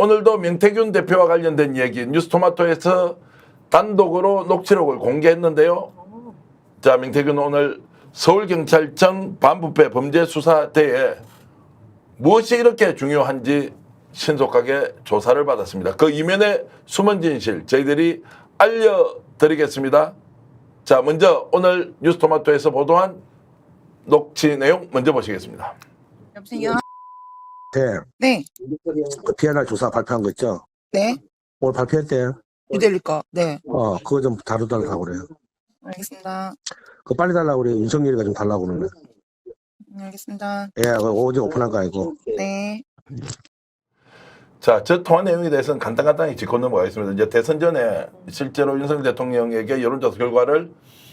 오늘도 명태균 대표와 관련된 얘기 뉴스토마토에서 단독으로 녹취록을 공개했는데요. 자, 명태균 오늘 서울경찰청 반부패 범죄수사대에 무엇이 이렇게 중요한지 신속하게 조사를 받았습니다. 그 이면의 숨은 진실 저희들이 알려드리겠습니다. 자, 먼저 오늘 뉴스토마토에서 보도한 녹취 내용 먼저 보시겠습니다. 여보세요? 네. 네. PNR 조사 발표한 거 있죠? 네. 오늘 발표했대요. 유델리 거. 네. 그거 좀 다루달라고 그래요. 알겠습니다. 그거 빨리 달라고 그래요. 윤석열이가 좀 달라고 그러네. 알겠습니다. 예, 그거 어제 오픈한 거 아니고. 네. 자, 저 통화 내용에 대해서는 간단히 짚고 넘어가겠습니다. 이제 대선 전에 실제로 윤석열 대통령에게 여론조사 결과를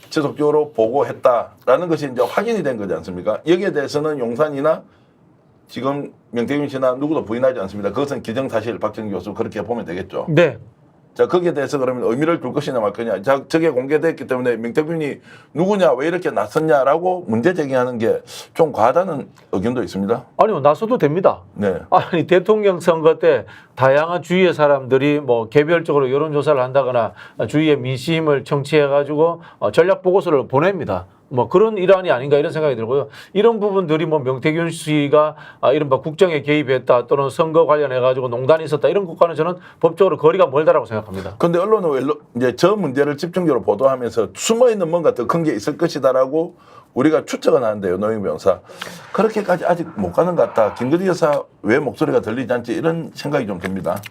지속적으로 보고했다라는 것이 이제 확인이 된 거지 않습니까? 여기에 대해서는 용산이나 지금 명태균 씨나 누구도 부인하지 않습니다. 그것은 기정사실 박정희 교수 그렇게 보면 되겠죠. 네. 자, 거기에 대해서 그러면 의미를 둘 것이냐 말 거냐. 자, 저게 공개됐기 때문에 명태균이 누구냐, 왜 이렇게 나섰냐라고 문제 제기하는 게 좀 과하다는 의견도 있습니다. 아니요, 나서도 됩니다. 네. 아니, 대통령 선거 때 다양한 주위의 사람들이 뭐 개별적으로 여론조사를 한다거나 주위의 민심을 청취해가지고 전략 보고서를 보냅니다. 뭐 그런 일환이 아닌가 이런 생각이 들고요. 이런 부분들이 뭐 명태균 씨가 이른바 국정에 개입했다 또는 선거 관련해가지고 농단이 있었다 이런 것과는 저는 법적으로 거리가 멀다라고 생각합니다. 그런데 언론은 왜 이제 저 문제를 집중적으로 보도하면서 숨어있는 뭔가 더 큰 게 있을 것이다라고 우리가 추측은 하는데요, 노영 변호사. 그렇게까지 아직 못 가는 것 같다. 김건희 여사 왜 목소리가 들리지 않지 이런 생각이 좀 듭니다.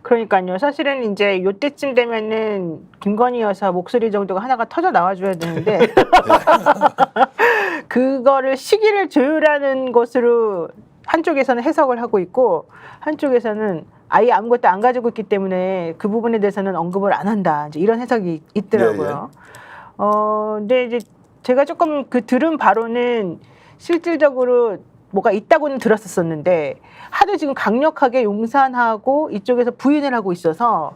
그러니까요. 사실은 이제 요때쯤 되면은 김건희 여사 목소리 정도가 하나가 터져 나와줘야 되는데 그거를 시기를 조율하는 것으로 한쪽에서는 해석을 하고 있고 한쪽에서는 아예 아무것도 안 가지고 있기 때문에 그 부분에 대해서는 언급을 안 한다. 이제 이런 해석이 있더라고요. 근데 이제 제가 조금 그 들은 바로는 실질적으로 뭐가 있다고는 들었었는데 하도 지금 강력하게 용산하고 이쪽에서 부인을 하고 있어서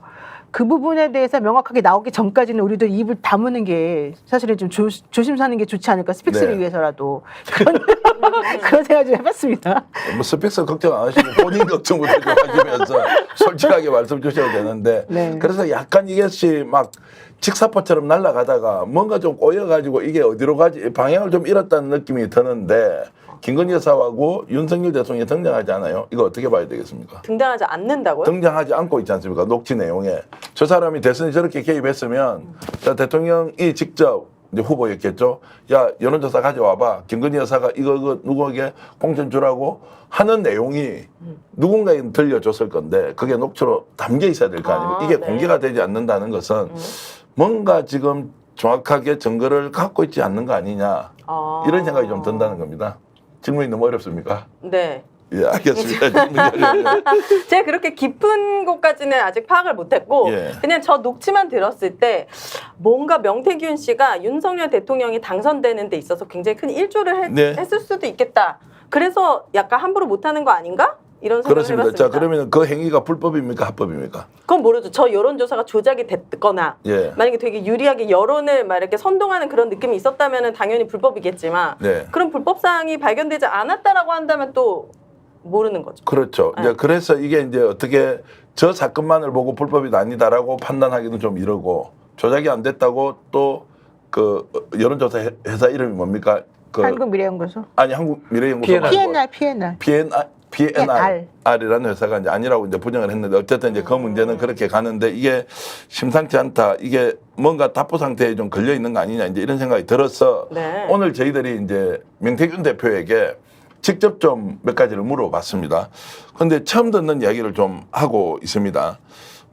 그 부분에 대해서 명확하게 나오기 전까지는 우리도 입을 다무는 게 사실은 좀 조심사는 게 좋지 않을까 스픽스를 네. 위해서라도 그런 생각 좀 해봤습니다. 뭐 스펙스 걱정 안 하시고 본인 걱정부터 좀 하시면서 솔직하게 말씀 주셔도 되는데 네. 그래서 약간 이것이 막 직사포처럼 날아가다가 뭔가 좀 꼬여가지고 이게 어디로 가지 방향을 좀 잃었다는 느낌이 드는데 김건희 여사하고 윤석열 대통령이 등장하지 않아요? 이거 어떻게 봐야 되겠습니까? 등장하지 않는다고요? 등장하지 않고 있지 않습니까? 녹취 내용에. 저 사람이 대선에 저렇게 개입했으면 자, 대통령이 직접 이제 후보였겠죠. 야, 여론조사 가져와봐. 김건희 여사가 이거 누구에게 공천 주라고 하는 내용이 누군가에게 들려줬을 건데 그게 녹취로 담겨 있어야 될 거 아닙니까? 이게 네. 공개가 되지 않는다는 것은 뭔가 지금 정확하게 증거를 갖고 있지 않는 거 아니냐. 이런 생각이 좀 든다는 겁니다. 질문이 너무 어렵습니까? 네. 예, 알겠습니다. 제가 그렇게 깊은 곳까지는 아직 파악을 못했고 예. 그냥 저 녹취만 들었을 때 뭔가 명태균 씨가 윤석열 대통령이 당선되는 데 있어서 굉장히 큰 일조를 네. 했을 수도 있겠다. 그래서 약간 함부로 못하는 거 아닌가? 이런 생각을 그렇습니다. 해봤습니다. 자, 그러면 그 행위가 불법입니까? 합법입니까? 그건 모르죠. 저 여론조사가 조작이 됐거나 예. 만약에 되게 유리하게 여론을 막 이렇게 선동하는 그런 느낌이 있었다면 당연히 불법이겠지만 네. 그런 불법 사항이 발견되지 않았다라고 한다면 또 모르는 거죠. 그렇죠. 네. 이제 그래서 이게 이제 어떻게 저 사건만을 보고 불법이 아니다라고 판단하기는 좀 이르고 조작이 안 됐다고 또 그 여론조사 회사 이름이 뭡니까? 그 한국미래연구소. 아니 한국미래연구소 말고 PNR이라는 회사가 이제 아니라고 이제 부정을 했는데 어쨌든 이제 그 문제는 그렇게 가는데 이게 심상치 않다. 이게 뭔가 답보 상태에 좀 걸려 있는 거 아니냐 이제 이런 생각이 들어서 네. 오늘 저희들이 이제 명태균 대표에게 직접 좀 몇 가지를 물어봤습니다. 그런데 처음 듣는 이야기를 좀 하고 있습니다.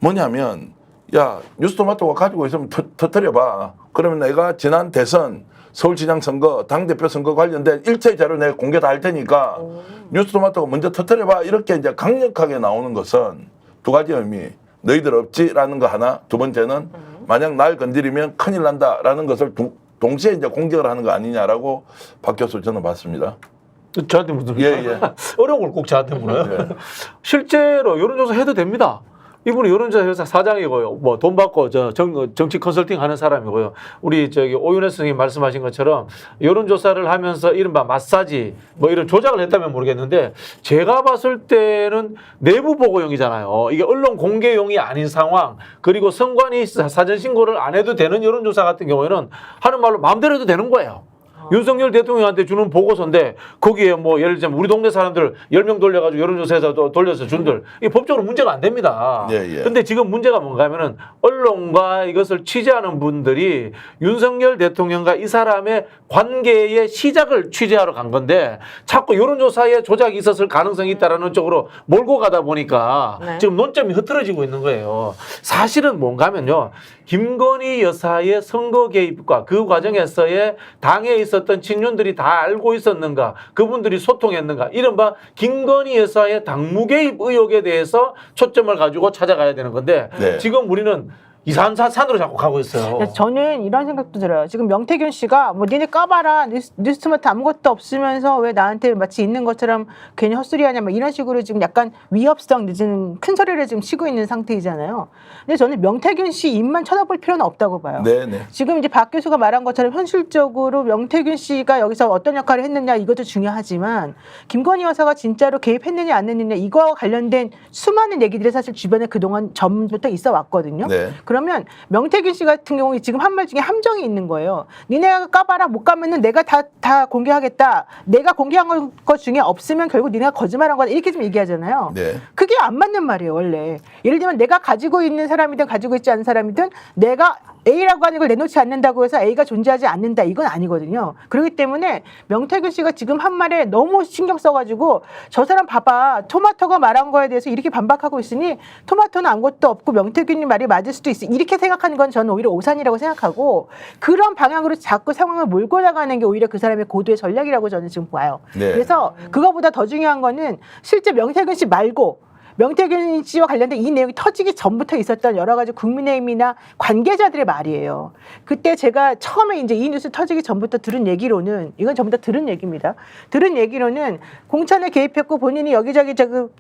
뭐냐면 야 뉴스토마토가 가지고 있으면 터뜨려봐. 그러면 내가 지난 대선 서울시장 선거, 당대표 선거 관련된 일체의 자료 내가 공개 다 할 테니까 뉴스토마토가 먼저 터뜨려봐. 이렇게 이제 강력하게 나오는 것은 두 가지 의미. 너희들 없지라는 거 하나. 두 번째는 만약 날 건드리면 큰일 난다라는 것을 동시에 이제 공격을 하는 거 아니냐라고 박 교수 저는 봤습니다. 저한테 묻습니까? 예, 예. 어려운 걸 꼭 저한테 물어요. 네. 실제로 여론조사 해도 됩니다. 이분이 여론조사 회사 사장이고요. 뭐 돈 받고 정치 컨설팅 하는 사람이고요. 우리 오윤혜 선생님 말씀하신 것처럼 여론조사를 하면서 이른바 마사지 뭐 이런 조작을 했다면 모르겠는데 제가 봤을 때는 내부 보고용이잖아요. 이게 언론 공개용이 아닌 상황 그리고 선관위 사전 신고를 안 해도 되는 여론조사 같은 경우에는 하는 말로 마음대로 해도 되는 거예요. 윤석열 대통령한테 주는 보고서인데 거기에 뭐 예를 들자면 우리 동네 사람들 10명 돌려가지고 여론조사에서 돌려서 준들 이게 법적으로 문제가 안 됩니다. 예. 근데 지금 문제가 뭔가 하면은 언론과 이것을 취재하는 분들이 윤석열 대통령과 이 사람의 관계의 시작을 취재하러 간 건데 자꾸 여론조사에 조작이 있었을 가능성이 있다라는 쪽으로 몰고 가다 보니까 네. 지금 논점이 흐트러지고 있는 거예요. 사실은 뭔가 하면요. 김건희 여사의 선거 개입과 그 과정에서의 당에 있었던 친윤들이 다 알고 있었는가, 그분들이 소통했는가, 이른바 김건희 여사의 당무 개입 의혹에 대해서 초점을 가지고 찾아가야 되는 건데 네. 지금 우리는 이상한 산으로 자꾸 가고 있어요. 저는 이런 생각도 들어요. 지금 명태균 씨가 뭐 니네 까봐라 뉴스마트 아무것도 없으면서 왜 나한테 마치 있는 것처럼 괜히 헛소리하냐 뭐 이런 식으로 지금 약간 위협성 늦은 큰 소리를 지금 치고 있는 상태이잖아요. 근데 저는 명태균 씨 입만 쳐다볼 필요는 없다고 봐요. 네네. 지금 이제 박 교수가 말한 것처럼 현실적으로 명태균 씨가 여기서 어떤 역할을 했느냐 이것도 중요하지만 김건희 여사가 진짜로 개입했느냐 안 했느냐 이거와 관련된 수많은 얘기들이 사실 주변에 그동안 전부터 있어 왔거든요. 네. 그러면 명태균 씨 같은 경우에 지금 한 말 중에 함정이 있는 거예요. 니네가 까봐라 못 까면은 내가 다 공개하겠다. 내가 공개한 것 중에 없으면 결국 니네가 거짓말한 거다. 이렇게 좀 얘기하잖아요. 네. 그게 안 맞는 말이에요, 원래. 예를 들면 내가 가지고 있는 사람이든 가지고 있지 않은 사람이든 내가 A라고 하는 걸 내놓지 않는다고 해서 A가 존재하지 않는다. 이건 아니거든요. 그렇기 때문에 명태균 씨가 지금 한 말에 너무 신경 써가지고 저 사람 봐봐. 토마토가 말한 거에 대해서 이렇게 반박하고 있으니 토마토는 아무것도 없고 명태균이 말이 맞을 수도 있어. 이렇게 생각하는 건 저는 오히려 오산이라고 생각하고 그런 방향으로 자꾸 상황을 몰고 나가는 게 오히려 그 사람의 고도의 전략이라고 저는 지금 봐요. 네. 그래서 그거보다 더 중요한 거는 실제 명태균 씨 말고 명태균 씨와 관련된 이 내용이 터지기 전부터 있었던 여러 가지 국민의힘이나 관계자들의 말이에요. 그때 제가 처음에 이제 이 뉴스 터지기 전부터 들은 얘기로는 이건 전부 다 들은 얘기입니다. 들은 얘기로는 공천에 개입했고 본인이 여기저기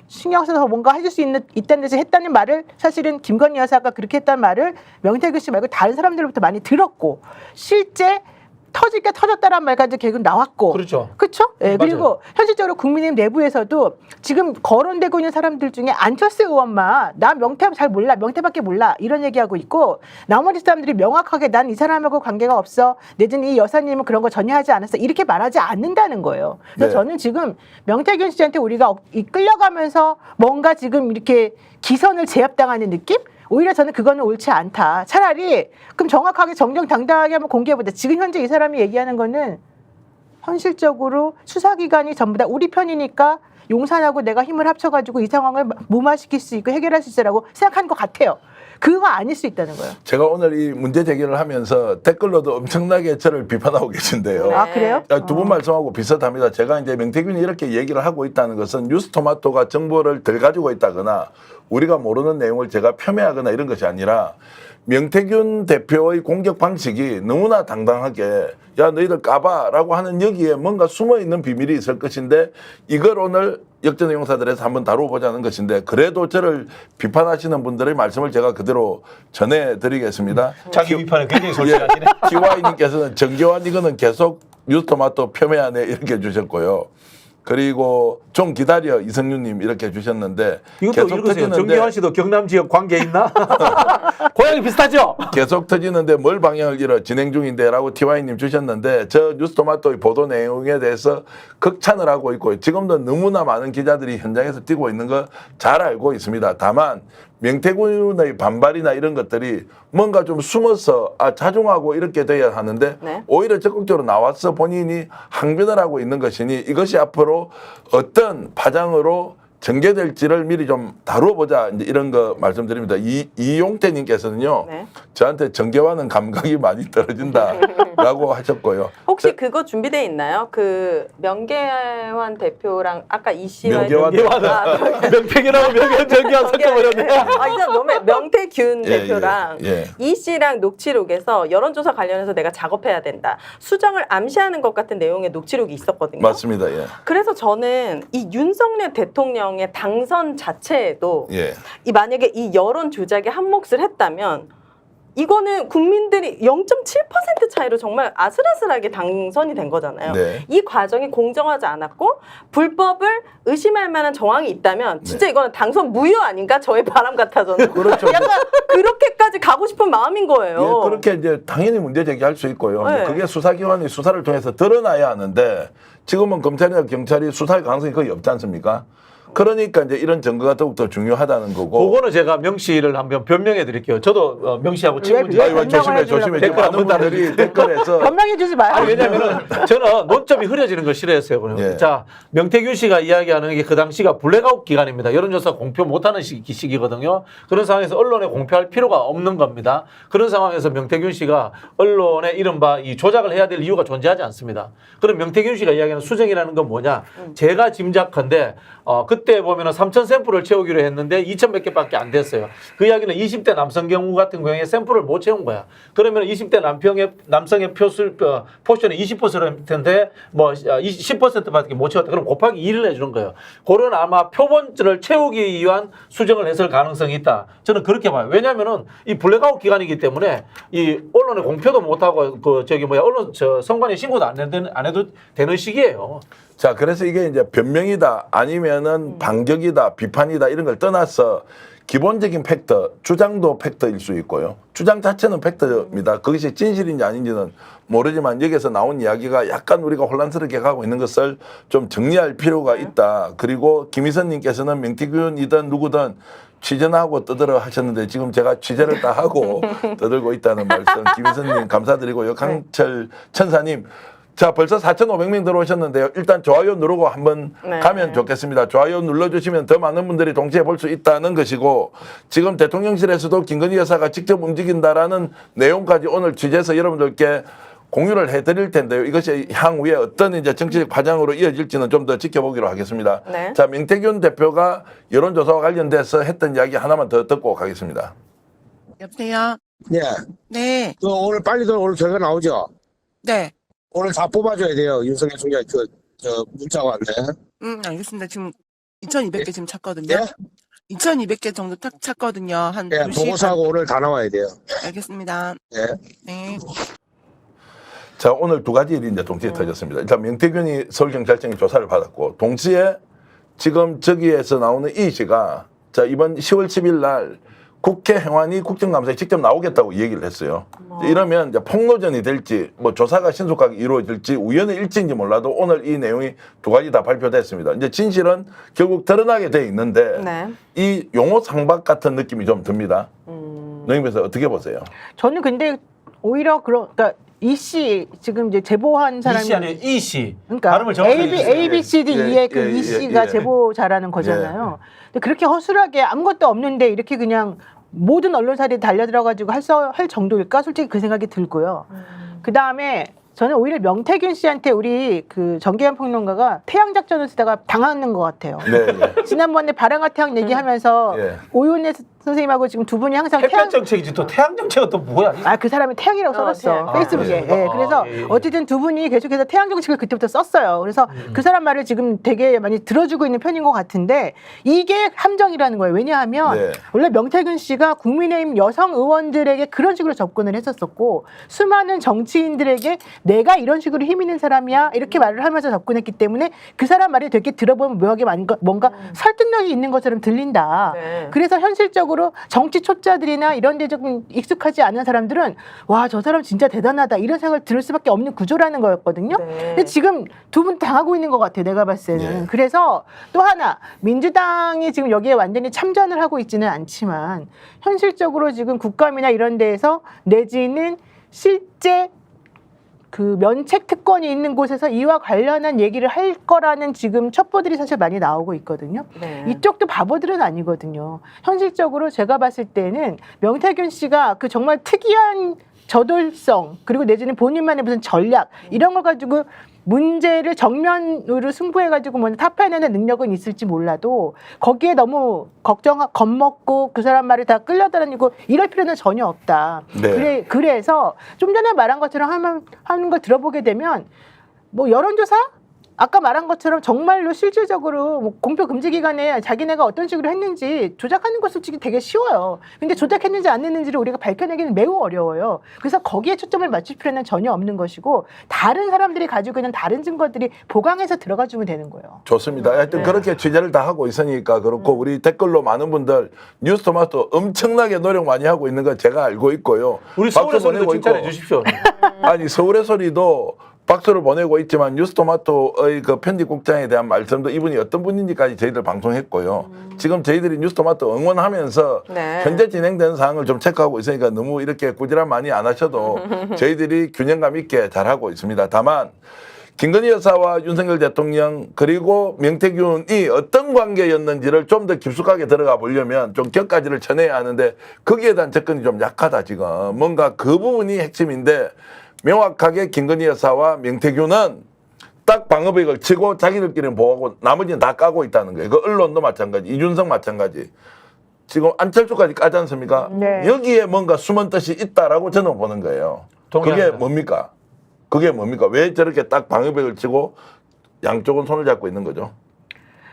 신경 써서 뭔가 해줄 수 있다는 데서 했다는 말을 사실은 김건희 여사가 그렇게 했다는 말을 명태균 씨 말고 다른 사람들로부터 많이 들었고 실제 터질 게 터졌다는 말까지 결국 나왔고. 그렇죠. 그렇죠? 네, 맞아요. 그리고 현실적으로 국민의힘 내부에서도 지금 거론되고 있는 사람들 중에 안철수 의원만 나 명태 잘 몰라. 명태밖에 몰라. 이런 얘기하고 있고 나머지 사람들이 명확하게 난 이 사람하고 관계가 없어. 내지는 이 여사님은 그런 거 전혀 하지 않았어. 이렇게 말하지 않는다는 거예요. 그래서 네. 저는 지금 명태균 씨한테 우리가 이끌려가면서 뭔가 지금 이렇게 기선을 제압당하는 느낌? 오히려 저는 그거는 옳지 않다. 차라리 그럼 정확하게 정정당당하게 한번 공개해보자. 지금 현재 이 사람이 얘기하는 거는 현실적으로 수사기관이 전부 다 우리 편이니까 용산하고 내가 힘을 합쳐가지고 이 상황을 무마시킬 수 있고 해결할 수 있으라고 생각하는 것 같아요. 그거 아닐 수 있다는 거예요. 제가 오늘 이 문제 제기를 하면서 댓글로도 엄청나게 저를 비판하고 계신데요. 네. 아 그래요? 두 분 말씀하고 비슷합니다. 제가 이제 명태균이 이렇게 얘기를 하고 있다는 것은 뉴스토마토가 정보를 덜 가지고 있다거나 우리가 모르는 내용을 제가 폄훼하거나 이런 것이 아니라 명태균 대표의 공격 방식이 너무나 당당하게 야 너희들 까봐라고 하는 여기에 뭔가 숨어있는 비밀이 있을 것인데 이걸 오늘 역전의 용사들에서 한번 다뤄보자는 것인데 그래도 저를 비판하시는 분들의 말씀을 제가 그대로 전해드리겠습니다. 자기 비판에 굉장히 솔직하시네. TY님께서는 정교한 이거는 계속 뉴스토마토 폄훼하네 이렇게 해주셨고요. 그리고 좀 기다려 이성윤님 이렇게 해주셨는데 이것도 읽으세요. 정경환 씨도 경남 지역 관계 있나? 고향이 비슷하죠? 계속 터지는데 뭘 방향을 잃어 진행 중인데라고 TY님 주셨는데 저 뉴스토마토의 보도 내용에 대해서 극찬을 하고 있고 지금도 너무나 많은 기자들이 현장에서 뛰고 있는 거 잘 알고 있습니다. 다만 명태균의 반발이나 이런 것들이 뭔가 좀 숨어서 자중하고 이렇게 돼야 하는데 네. 오히려 적극적으로 나와서 본인이 항변을 하고 있는 것이니 이것이 앞으로 어떤 파장으로 전개될지를 미리 좀 다뤄보자 이제 이런 거 말씀드립니다. 이용태님께서는요 네. 저한테 정계와는 감각이 많이 떨어진다라고 하셨고요. 혹시 그거 준비돼 있나요? 그 명계환 대표랑 아까 이 씨와 명계환 명태균하고 명계환 섞어버렸네. 아, 이제 너무 명태균 명태균 대표랑 예. 이 씨랑 녹취록에서 여론조사 관련해서 내가 작업해야 된다. 수정을 암시하는 것 같은 내용의 녹취록이 있었거든요. 맞습니다. 예. 그래서 저는 이 윤석열 대통령의 당선 자체에도 예. 이 만약에 이 여론 조작에 한 몫을 했다면 이거는 국민들이 0.7% 차이로 정말 아슬아슬하게 당선이 된 거잖아요. 네. 이 과정이 공정하지 않았고 불법을 의심할 만한 정황이 있다면 진짜 이거는 당선 무효 아닌가? 저의 바람 같아서는. 그렇죠. 약간 그렇게까지 가고 싶은 마음인 거예요. 예, 그렇게 이제 당연히 문제 제기할 수 있고요. 네. 그게 수사기관이 수사를 통해서 드러나야 하는데 지금은 검찰이나 경찰이 수사할 가능성이 거의 없지 않습니까? 그러니까 이제 이런 증거가 더욱더 중요하다는 거고. 그거는 제가 명 씨를 한번 변명해 드릴게요. 저도 명 씨하고 친구지. 왜 아이고, 변명을 조심해. 해주려고 지금 많은 분들이 댓글에서 변명해 주지 마요. 아니 왜냐면은 저는 논점이 흐려지는 걸 싫어했어요. 그러면 예. 자 명태균 씨가 이야기하는 게 그 당시가 블랙아웃 기간입니다. 여론조사 공표 못하는 시기거든요. 그런 상황에서 언론에 공표할 필요가 없는 겁니다. 그런 상황에서 명태균 씨가 언론에 이른바 이 조작을 해야 될 이유가 존재하지 않습니다. 그럼 명태균 씨가 이야기하는 수정이라는 건 뭐냐? 제가 짐작컨대 그때 보면은 3,000 샘플을 채우기로 했는데 2,000 몇 개밖에 안 됐어요. 그 이야기는 20대 남성 경우 같은 경우에 샘플을 못 채운 거야. 그러면 20대 남성의 포션이 20%인데 뭐 10%밖에 못 채웠다. 그럼 곱하기 2를 해주는 거예요. 그런 아마 표본을 채우기 위한 수정을 했을 가능성이 있다. 저는 그렇게 봐요. 왜냐하면은 이 블랙아웃 기간이기 때문에 이 언론에 공표도 못 하고 언론 선관위 신고도 안 해도 되는 시기예요. 자, 그래서 이게 이제 변명이다 아니면은 반격이다 비판이다 이런 걸 떠나서 기본적인 팩터, 주장도 팩터일 수 있고요. 주장 자체는 팩터입니다. 그것이 진실인지 아닌지는 모르지만 여기서 나온 이야기가 약간 우리가 혼란스럽게 가고 있는 것을 좀 정리할 필요가 있다. 그리고 김희선님께서는 명태균이든 누구든 취재하고 떠들어 하셨는데 지금 제가 취재를 다 하고 떠들고 있다는 말씀. 김희선님 감사드리고요. 강철 천사님. 자, 벌써 4,500명 들어오셨는데요. 일단 좋아요 누르고 한번 네. 가면 좋겠습니다. 좋아요 눌러주시면 더 많은 분들이 동시에 볼 수 있다는 것이고 지금 대통령실에서도 김건희 여사가 직접 움직인다라는 내용까지 오늘 취재해서 여러분들께 공유를 해드릴 텐데요. 이것이 향후에 어떤 이제 정치적 파장으로 이어질지는 좀 더 지켜보기로 하겠습니다. 네. 자, 명태균 대표가 여론조사와 관련돼서 했던 이야기 하나만 더 듣고 가겠습니다. 여보세요? 네. 네. 오늘 빨리들 오늘 결과 나오죠? 네. 오늘 다 뽑아줘야 돼요. 윤석열 총장 문자가 왔네. 알겠습니다. 지금 2,200개 지금 찾거든요. 예? 2,200개 정도 딱 찾거든요. 한 예, 2시간. 보고서하고 오늘 다 나와야 돼요. 알겠습니다. 예. 네. 자, 오늘 두 가지 일이 이제 동시에 터졌습니다. 일단 명태균이 서울경찰청에 조사를 받았고 동시에 지금 저기에서 나오는 이 씨가 자, 이번 10월 10일 날 국회 행안위 국정감사에 직접 나오겠다고 얘기를 했어요. 이러면 이제 폭로전이 될지 뭐 조사가 신속하게 이루어질지 우연의 일치인지 몰라도 오늘 이 내용이 두 가지 다 발표됐습니다. 이제 진실은 결국 드러나게 돼 있는데 네. 이 용어 상박 같은 느낌이 좀 듭니다. 노영민께서 어떻게 보세요? 저는 근데 오히려 그러니까 이 씨 지금 이제 제보한 이 사람이 씨 아니에요. 이 씨. 그러니까 발음을 정확하게 해주세요. A, B, C, D, 예, E의 그 예, 이 예, 씨가 예. 제보자라는 거잖아요. 근데 그렇게 허술하게 아무것도 없는데 이렇게 그냥 모든 언론사들이 달려들어가지고 할 정도일까? 솔직히 그 생각이 들고요. 그 다음에 저는 오히려 명태균 씨한테 우리 그 정계현 평론가가 태양 작전을 쓰다가 당하는 것 같아요. 네. 지난번에 바람과 태양 얘기하면서 예. 오윤혜 선생님하고 지금 두 분이 항상 햇볕 정책이지 또 태양 정책은 또 뭐야? 그 사람이 태양이라고 써놨어. 태양. 페이스북에. 아, 예, 그래서 예, 예. 어쨌든 두 분이 계속해서 태양 정책을 그때부터 썼어요. 그래서 그 사람 말을 지금 되게 많이 들어주고 있는 편인 것 같은데 이게 함정이라는 거예요. 왜냐하면 네. 원래 명태균 씨가 국민의힘 여성 의원들에게 그런 식으로 접근을 했었었고 수많은 정치인들에게 내가 이런 식으로 힘 있는 사람이야 이렇게 말을 하면서 접근했기 때문에 그 사람 말이 되게 들어보면 묘하게 뭔가 설득력이 있는 것처럼 들린다. 네. 그래서 현실적으로 정치 초짜들이나 이런 데 조금 익숙하지 않은 사람들은 와, 저 사람 진짜 대단하다 이런 생각을 들을 수밖에 없는 구조라는 거였거든요. 네. 근데 지금 두 분 당하고 있는 것 같아요. 내가 봤을 때는. 예. 그래서 또 하나 민주당이 지금 여기에 완전히 참전을 하고 있지는 않지만 현실적으로 지금 국감이나 이런 데에서 내지는 실제 그 면책 특권이 있는 곳에서 이와 관련한 얘기를 할 거라는 지금 첩보들이 사실 많이 나오고 있거든요. 네. 이쪽도 바보들은 아니거든요. 현실적으로 제가 봤을 때는 명태균 씨가 그 정말 특이한 저돌성 그리고 내지는 본인만의 무슨 전략 이런 걸 가지고 문제를 정면으로 승부해가지고 먼저 타파해내는 능력은 있을지 몰라도 거기에 너무 겁먹고 그 사람 말을 다 끌려다니고 이럴 필요는 전혀 없다. 네. 그래서 좀 전에 말한 것처럼 하는 걸 들어보게 되면 뭐 여론조사? 아까 말한 것처럼 정말로 실질적으로 뭐 공표 금지 기간에 자기네가 어떤 식으로 했는지 조작하는 것 솔직히 되게 쉬워요. 근데 조작했는지 안 했는지를 우리가 밝혀내기는 매우 어려워요. 그래서 거기에 초점을 맞출 필요는 전혀 없는 것이고 다른 사람들이 가지고 있는 다른 증거들이 보강해서 들어가주면 되는 거예요. 좋습니다. 하여튼 그렇게 취재를 다 하고 있으니까 그렇고 우리 댓글로 많은 분들 뉴스토마토 엄청나게 노력 많이 하고 있는 거 제가 알고 있고요. 우리 박수 서울의 소리도 보내고 칭찬해 있고. 주십시오. 아니 서울의 소리도 박수를 보내고 있지만 뉴스토마토의 그 편집국장에 대한 말씀도 이분이 어떤 분인지까지 저희들 방송했고요. 지금 저희들이 뉴스토마토 응원하면서 네. 현재 진행되는 사항을 좀 체크하고 있으니까 너무 이렇게 꾸지람 많이 안 하셔도 저희들이 균형감 있게 잘하고 있습니다. 다만 김건희 여사와 윤석열 대통령 그리고 명태균이 어떤 관계였는지를 좀 더 깊숙하게 들어가 보려면 좀 격가지를 쳐내야 하는데 거기에 대한 접근이 좀 약하다 지금. 뭔가 그 부분이 핵심인데 명확하게 김건희 여사와 명태균은 딱 방어벽을 치고 자기들끼리는 보호하고 나머지는 다 까고 있다는 거예요. 그 언론도 마찬가지, 이준석 마찬가지. 지금 안철수까지 까지 않습니까? 네. 여기에 뭔가 숨은 뜻이 있다라고 저는 보는 거예요. 그게 동의합니다. 뭡니까? 그게 뭡니까? 왜 저렇게 딱 방어벽을 치고 양쪽은 손을 잡고 있는 거죠?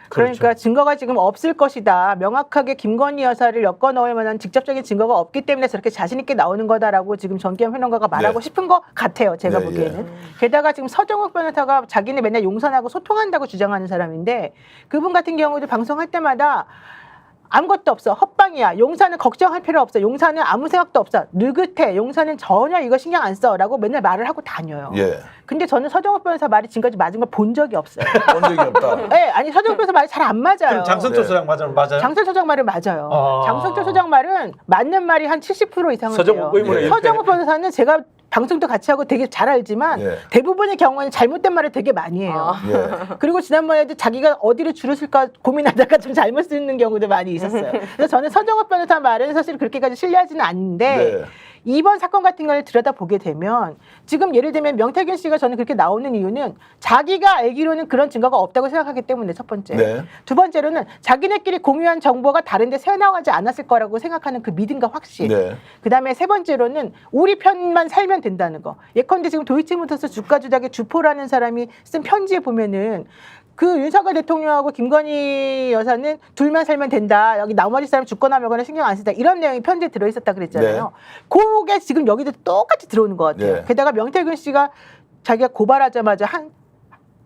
그러니까 증거가 지금 없을 것이다. 명확하게 김건희 여사를 엮어 넣을 만한 직접적인 증거가 없기 때문에 저렇게 자신 있게 나오는 거다라고 지금 정기현 평론가가 말하고 네. 싶은 것 같아요. 제가 네, 보기에는. 게다가 지금 서정욱 변호사가 자기네 맨날 용산하고 소통한다고 주장하는 사람인데 그분 같은 경우도 방송할 때마다 아무것도 없어. 헛방이야. 용산은 걱정할 필요 없어. 용산은 아무 생각도 없어. 느긋해. 용산은 전혀 이거 신경 안 써. 라고 맨날 말을 하고 다녀요. 예. 근데 저는 서정욱 변호사 말이 지금까지 맞은 걸 본 적이 없어요. 본 적이 없다. 네, 아니 서정욱 변호사 말이 잘 안 맞아요. 그럼 장성철 네. 소장 맞아요? 장성철 소장 말은 맞아요. 아. 장성철 소장 말은 맞는 말이 한 70% 이상은 서정욱 돼요. 의문의 예. 서정욱 변호사는 제가 방송도 같이 하고 되게 잘 알지만 예. 대부분의 경우에는 잘못된 말을 되게 많이 해요. 예. 그리고 지난번에도 자기가 어디를 줄을 쓸까 고민하다가 좀 잘못 쓰는 경우도 많이 있었어요. 그래서 저는 서정욱 변호사 말은 사실 그렇게까지 신뢰하지는 않는데 네. 이번 사건 같은 걸 들여다보게 되면 지금 예를 들면 명태균 씨가 저는 그렇게 나오는 이유는 자기가 알기로는 그런 증거가 없다고 생각하기 때문에 첫 번째. 네. 두 번째로는 자기네끼리 공유한 정보가 다른데 새어나가지 않았을 거라고 생각하는 그 믿음과 확신. 네. 그다음에 세 번째로는 우리 편만 살면 된다는 거. 예컨대 지금 도이치모터스 주가 조작의 주포라는 사람이 쓴 편지에 보면은 그 윤석열 대통령하고 김건희 여사는 둘만 살면 된다. 여기 나머지 사람 죽거나 말거나 신경 안 쓰다. 이런 내용이 편지에 들어있었다 그랬잖아요. 그게 지금 여기도 똑같이 들어오는 것 같아요. 네. 게다가 명태균 씨가 자기가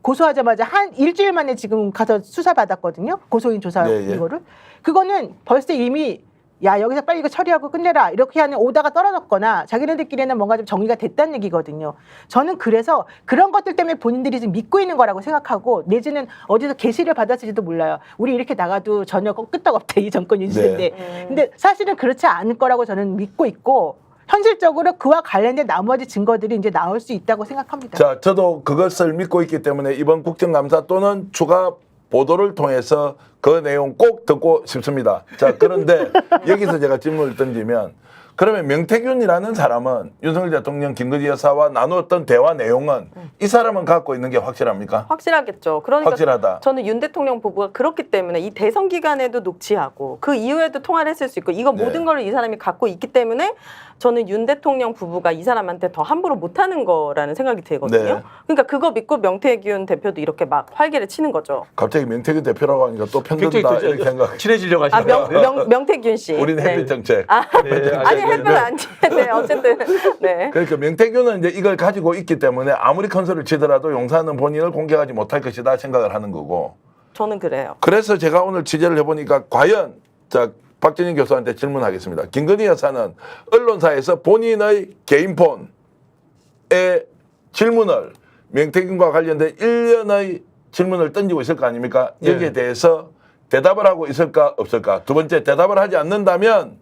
고소하자마자 한 일주일 만에 지금 가서 수사받았거든요. 고소인 조사 예, 예. 이거를. 그거는 벌써 이미 야 여기서 빨리 이거 처리하고 끝내라 이렇게 하는 오다가 떨어졌거나 자기네들끼리는 뭔가 좀 정리가 됐다는 얘기거든요. 저는 그래서 그런 것들 때문에 본인들이 지금 믿고 있는 거라고 생각하고 내지는 어디서 게시를 받았을지도 몰라요. 우리 이렇게 나가도 전혀 끄떡없대 이 정권 유지인데 근데 사실은 그렇지 않을 거라고 저는 믿고 있고 현실적으로 그와 관련된 나머지 증거들이 이제 나올 수 있다고 생각합니다. 자, 저도 그것을 믿고 있기 때문에 이번 국정감사 또는 추가 보도를 통해서 그 내용 꼭 듣고 싶습니다. 자, 그런데 여기서 제가 질문을 던지면 그러면 명태균이라는 사람은 윤석열 대통령 김건희 여사와 나누었던 대화 내용은 이 사람은 갖고 있는 게 확실합니까? 확실하겠죠. 그러니까 확실하다. 저는 윤 대통령 부부가 그렇기 때문에 이 대선 기간에도 녹취하고 그 이후에도 통화를 했을 수 있고 이거 네. 모든 걸 이 사람이 갖고 있기 때문에 저는 윤 대통령 부부가 이 사람한테 더 함부로 못하는 거라는 생각이 들거든요. 네. 그러니까 그거 믿고 명태균 대표도 이렇게 막 활개를 치는 거죠. 갑자기 명태균 대표라고 하니까 또 굉장히 편든다 이렇게 생각. 친해지려고 아, 하시네요. 명태균 씨. 우리는 햇빛 정책. 네, 아니 햇볕 안 네, 어쨌든 네. 그러니까 명태균은 이제 이걸 가지고 있기 때문에 아무리 큰 소리를 치더라도 용사는 본인을 공개하지 못할 것이다 생각을 하는 거고. 저는 그래요. 그래서 제가 오늘 취재를 해보니까 과연 자 박진희 교수한테 질문하겠습니다. 김건희 여사는 언론사에서 본인의 개인 폰에 질문을 명태균과 관련된 일련의 질문을 던지고 있을 거 아닙니까? 여기에 네. 대해서 대답을 하고 있을까 없을까? 두 번째 대답을 하지 않는다면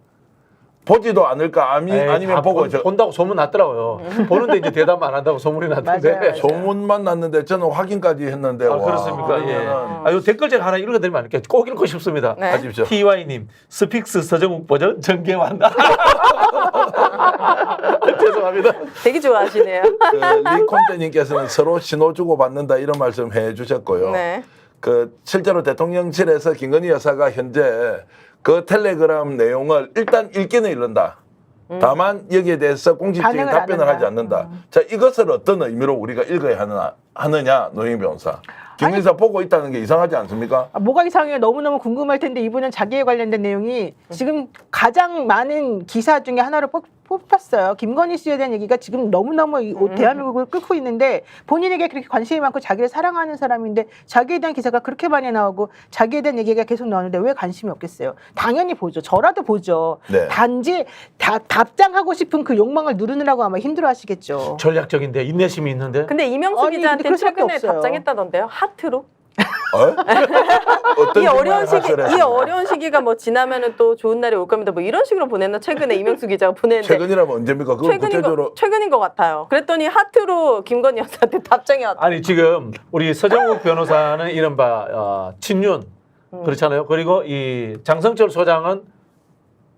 보지도 않을까 아니면 다 보고 본다고 소문 났더라고요. 보는데 이제 대답 안 한다고 소문이 났던데. 맞아요. 소문만 났는데 저는 확인까지 했는데 아, 와, 그렇습니까? 예. 그러면은 요 댓글 제가 하나 읽어드리면 안 될까요? 꼭 읽고 싶습니다. 네. 하십시오. TY님, 스픽스 서정욱 버전 전개완다. 죄송합니다. 되게 좋아하시네요. 리콘테님께서는 서로 신호 주고 받는다 이런 말씀 해주셨고요. 네. 실제로 대통령실에서 김건희 여사가 현재 그 텔레그램 내용을 일단 읽기는 읽는다. 다만 여기에 대해서 공식적인 반응을 안 답변을 한다. 하지 않는다. 자, 이것을 어떤 의미로 우리가 읽어야 하느냐, 노영희 변호사. 김건희 여사 보고 있다는 게 이상하지 않습니까? 뭐가 이상해요? 너무너무 궁금할 텐데 이분은 자기에 관련된 내용이 지금 가장 많은 기사 중에 하나로 뽑혔어요. 김건희 씨에 대한 얘기가 지금 너무너무 대한민국을 끓고 있는데 본인에게 그렇게 관심이 많고 자기를 사랑하는 사람인데 자기에 대한 기사가 그렇게 많이 나오고 자기에 대한 얘기가 계속 나오는데 왜 관심이 없겠어요? 당연히 보죠. 저라도 보죠. 네. 단지 답장하고 싶은 그 욕망을 누르느라고 아마 힘들어하시겠죠. 전략적인데 인내심이 있는데. 근데 이명수 아니, 근데 기자한테 그럴 수밖에 최근에 없어요. 답장했다던데요. 하트로. 어떤 이 어려운 질문을 시기, 이 하시랬습니까? 어려운 시기가 뭐 지나면은 또 좋은 날이 올 겁니다. 뭐 이런 식으로 보냈나 최근에 이명수 기자가 보냈는데 최근이라면 언제입니까? 그걸 구체적으로 최근인 것 같아요. 그랬더니 하트로 김건희 여사한테 답장이 왔다. 아니 지금 우리 서정욱 변호사는 이른바 친윤 그렇잖아요. 그리고 이 장성철 소장은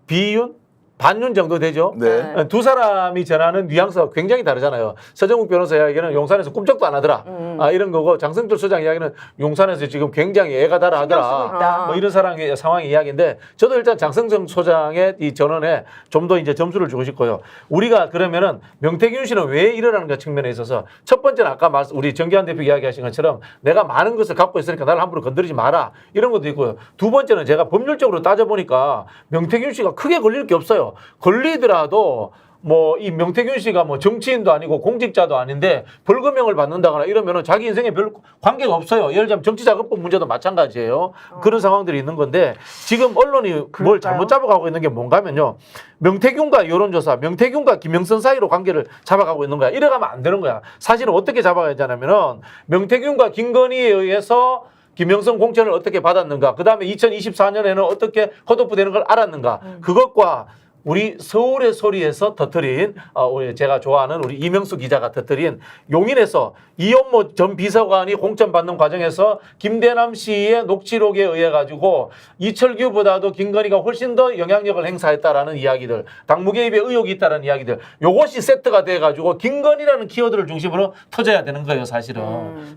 비윤 반윤 정도 되죠. 네. 두 사람이 전하는 뉘앙스가 굉장히 다르잖아요. 서정욱 변호사 이야기는 용산에서 꿈쩍도 안 하더라. 이런 거고 장성철 소장 이야기는 용산에서 지금 굉장히 애가 달아 신경 쓰고 하더라. 있다. 뭐 이런 상황의 이야기인데 저도 일단 장성철 소장의 이 전언에 좀 더 이제 점수를 주고 싶고요. 우리가 그러면은 명태균 씨는 왜 일어나는가 측면에 있어서 첫 번째는 아까 우리 정기환 대표 이야기하신 것처럼 내가 많은 것을 갖고 있으니까 나를 함부로 건드리지 마라 이런 것도 있고요. 두 번째는 제가 법률적으로 따져보니까 명태균 씨가 크게 걸릴 게 없어요. 걸리더라도 뭐 이 명태균 씨가 뭐 정치인도 아니고 공직자도 아닌데 벌금형을 받는다거나 이러면은 자기 인생에 별 관계가 없어요. 예를 들면 정치자금법 문제도 마찬가지예요. 그런 상황들이 있는 건데 지금 언론이 뭘 잘못 잡아가고 있는 게 뭔가면요. 명태균과 여론조사, 명태균과 김영선 사이로 관계를 잡아가고 있는 거야. 이래가면 안 되는 거야. 사실은 어떻게 잡아가야 되냐면은 명태균과 김건희에 의해서 김영선 공천을 어떻게 받았는가. 그다음에 2024년에는 어떻게 컷오프되는 걸 알았는가. 그것과 우리 서울의 소리에서 터뜨린 우리 제가 좋아하는 우리 이명수 기자가 터뜨린 용인에서 이현모 전 비서관이 공천 받는 과정에서 김대남 씨의 녹취록에 의해 가지고 이철규보다도 김건희가 훨씬 더 영향력을 행사했다라는 이야기들, 당무 개입의 의혹이 있다는 이야기들, 요것이 세트가 돼 가지고 김건희라는 키워드를 중심으로 터져야 되는 거예요, 사실은.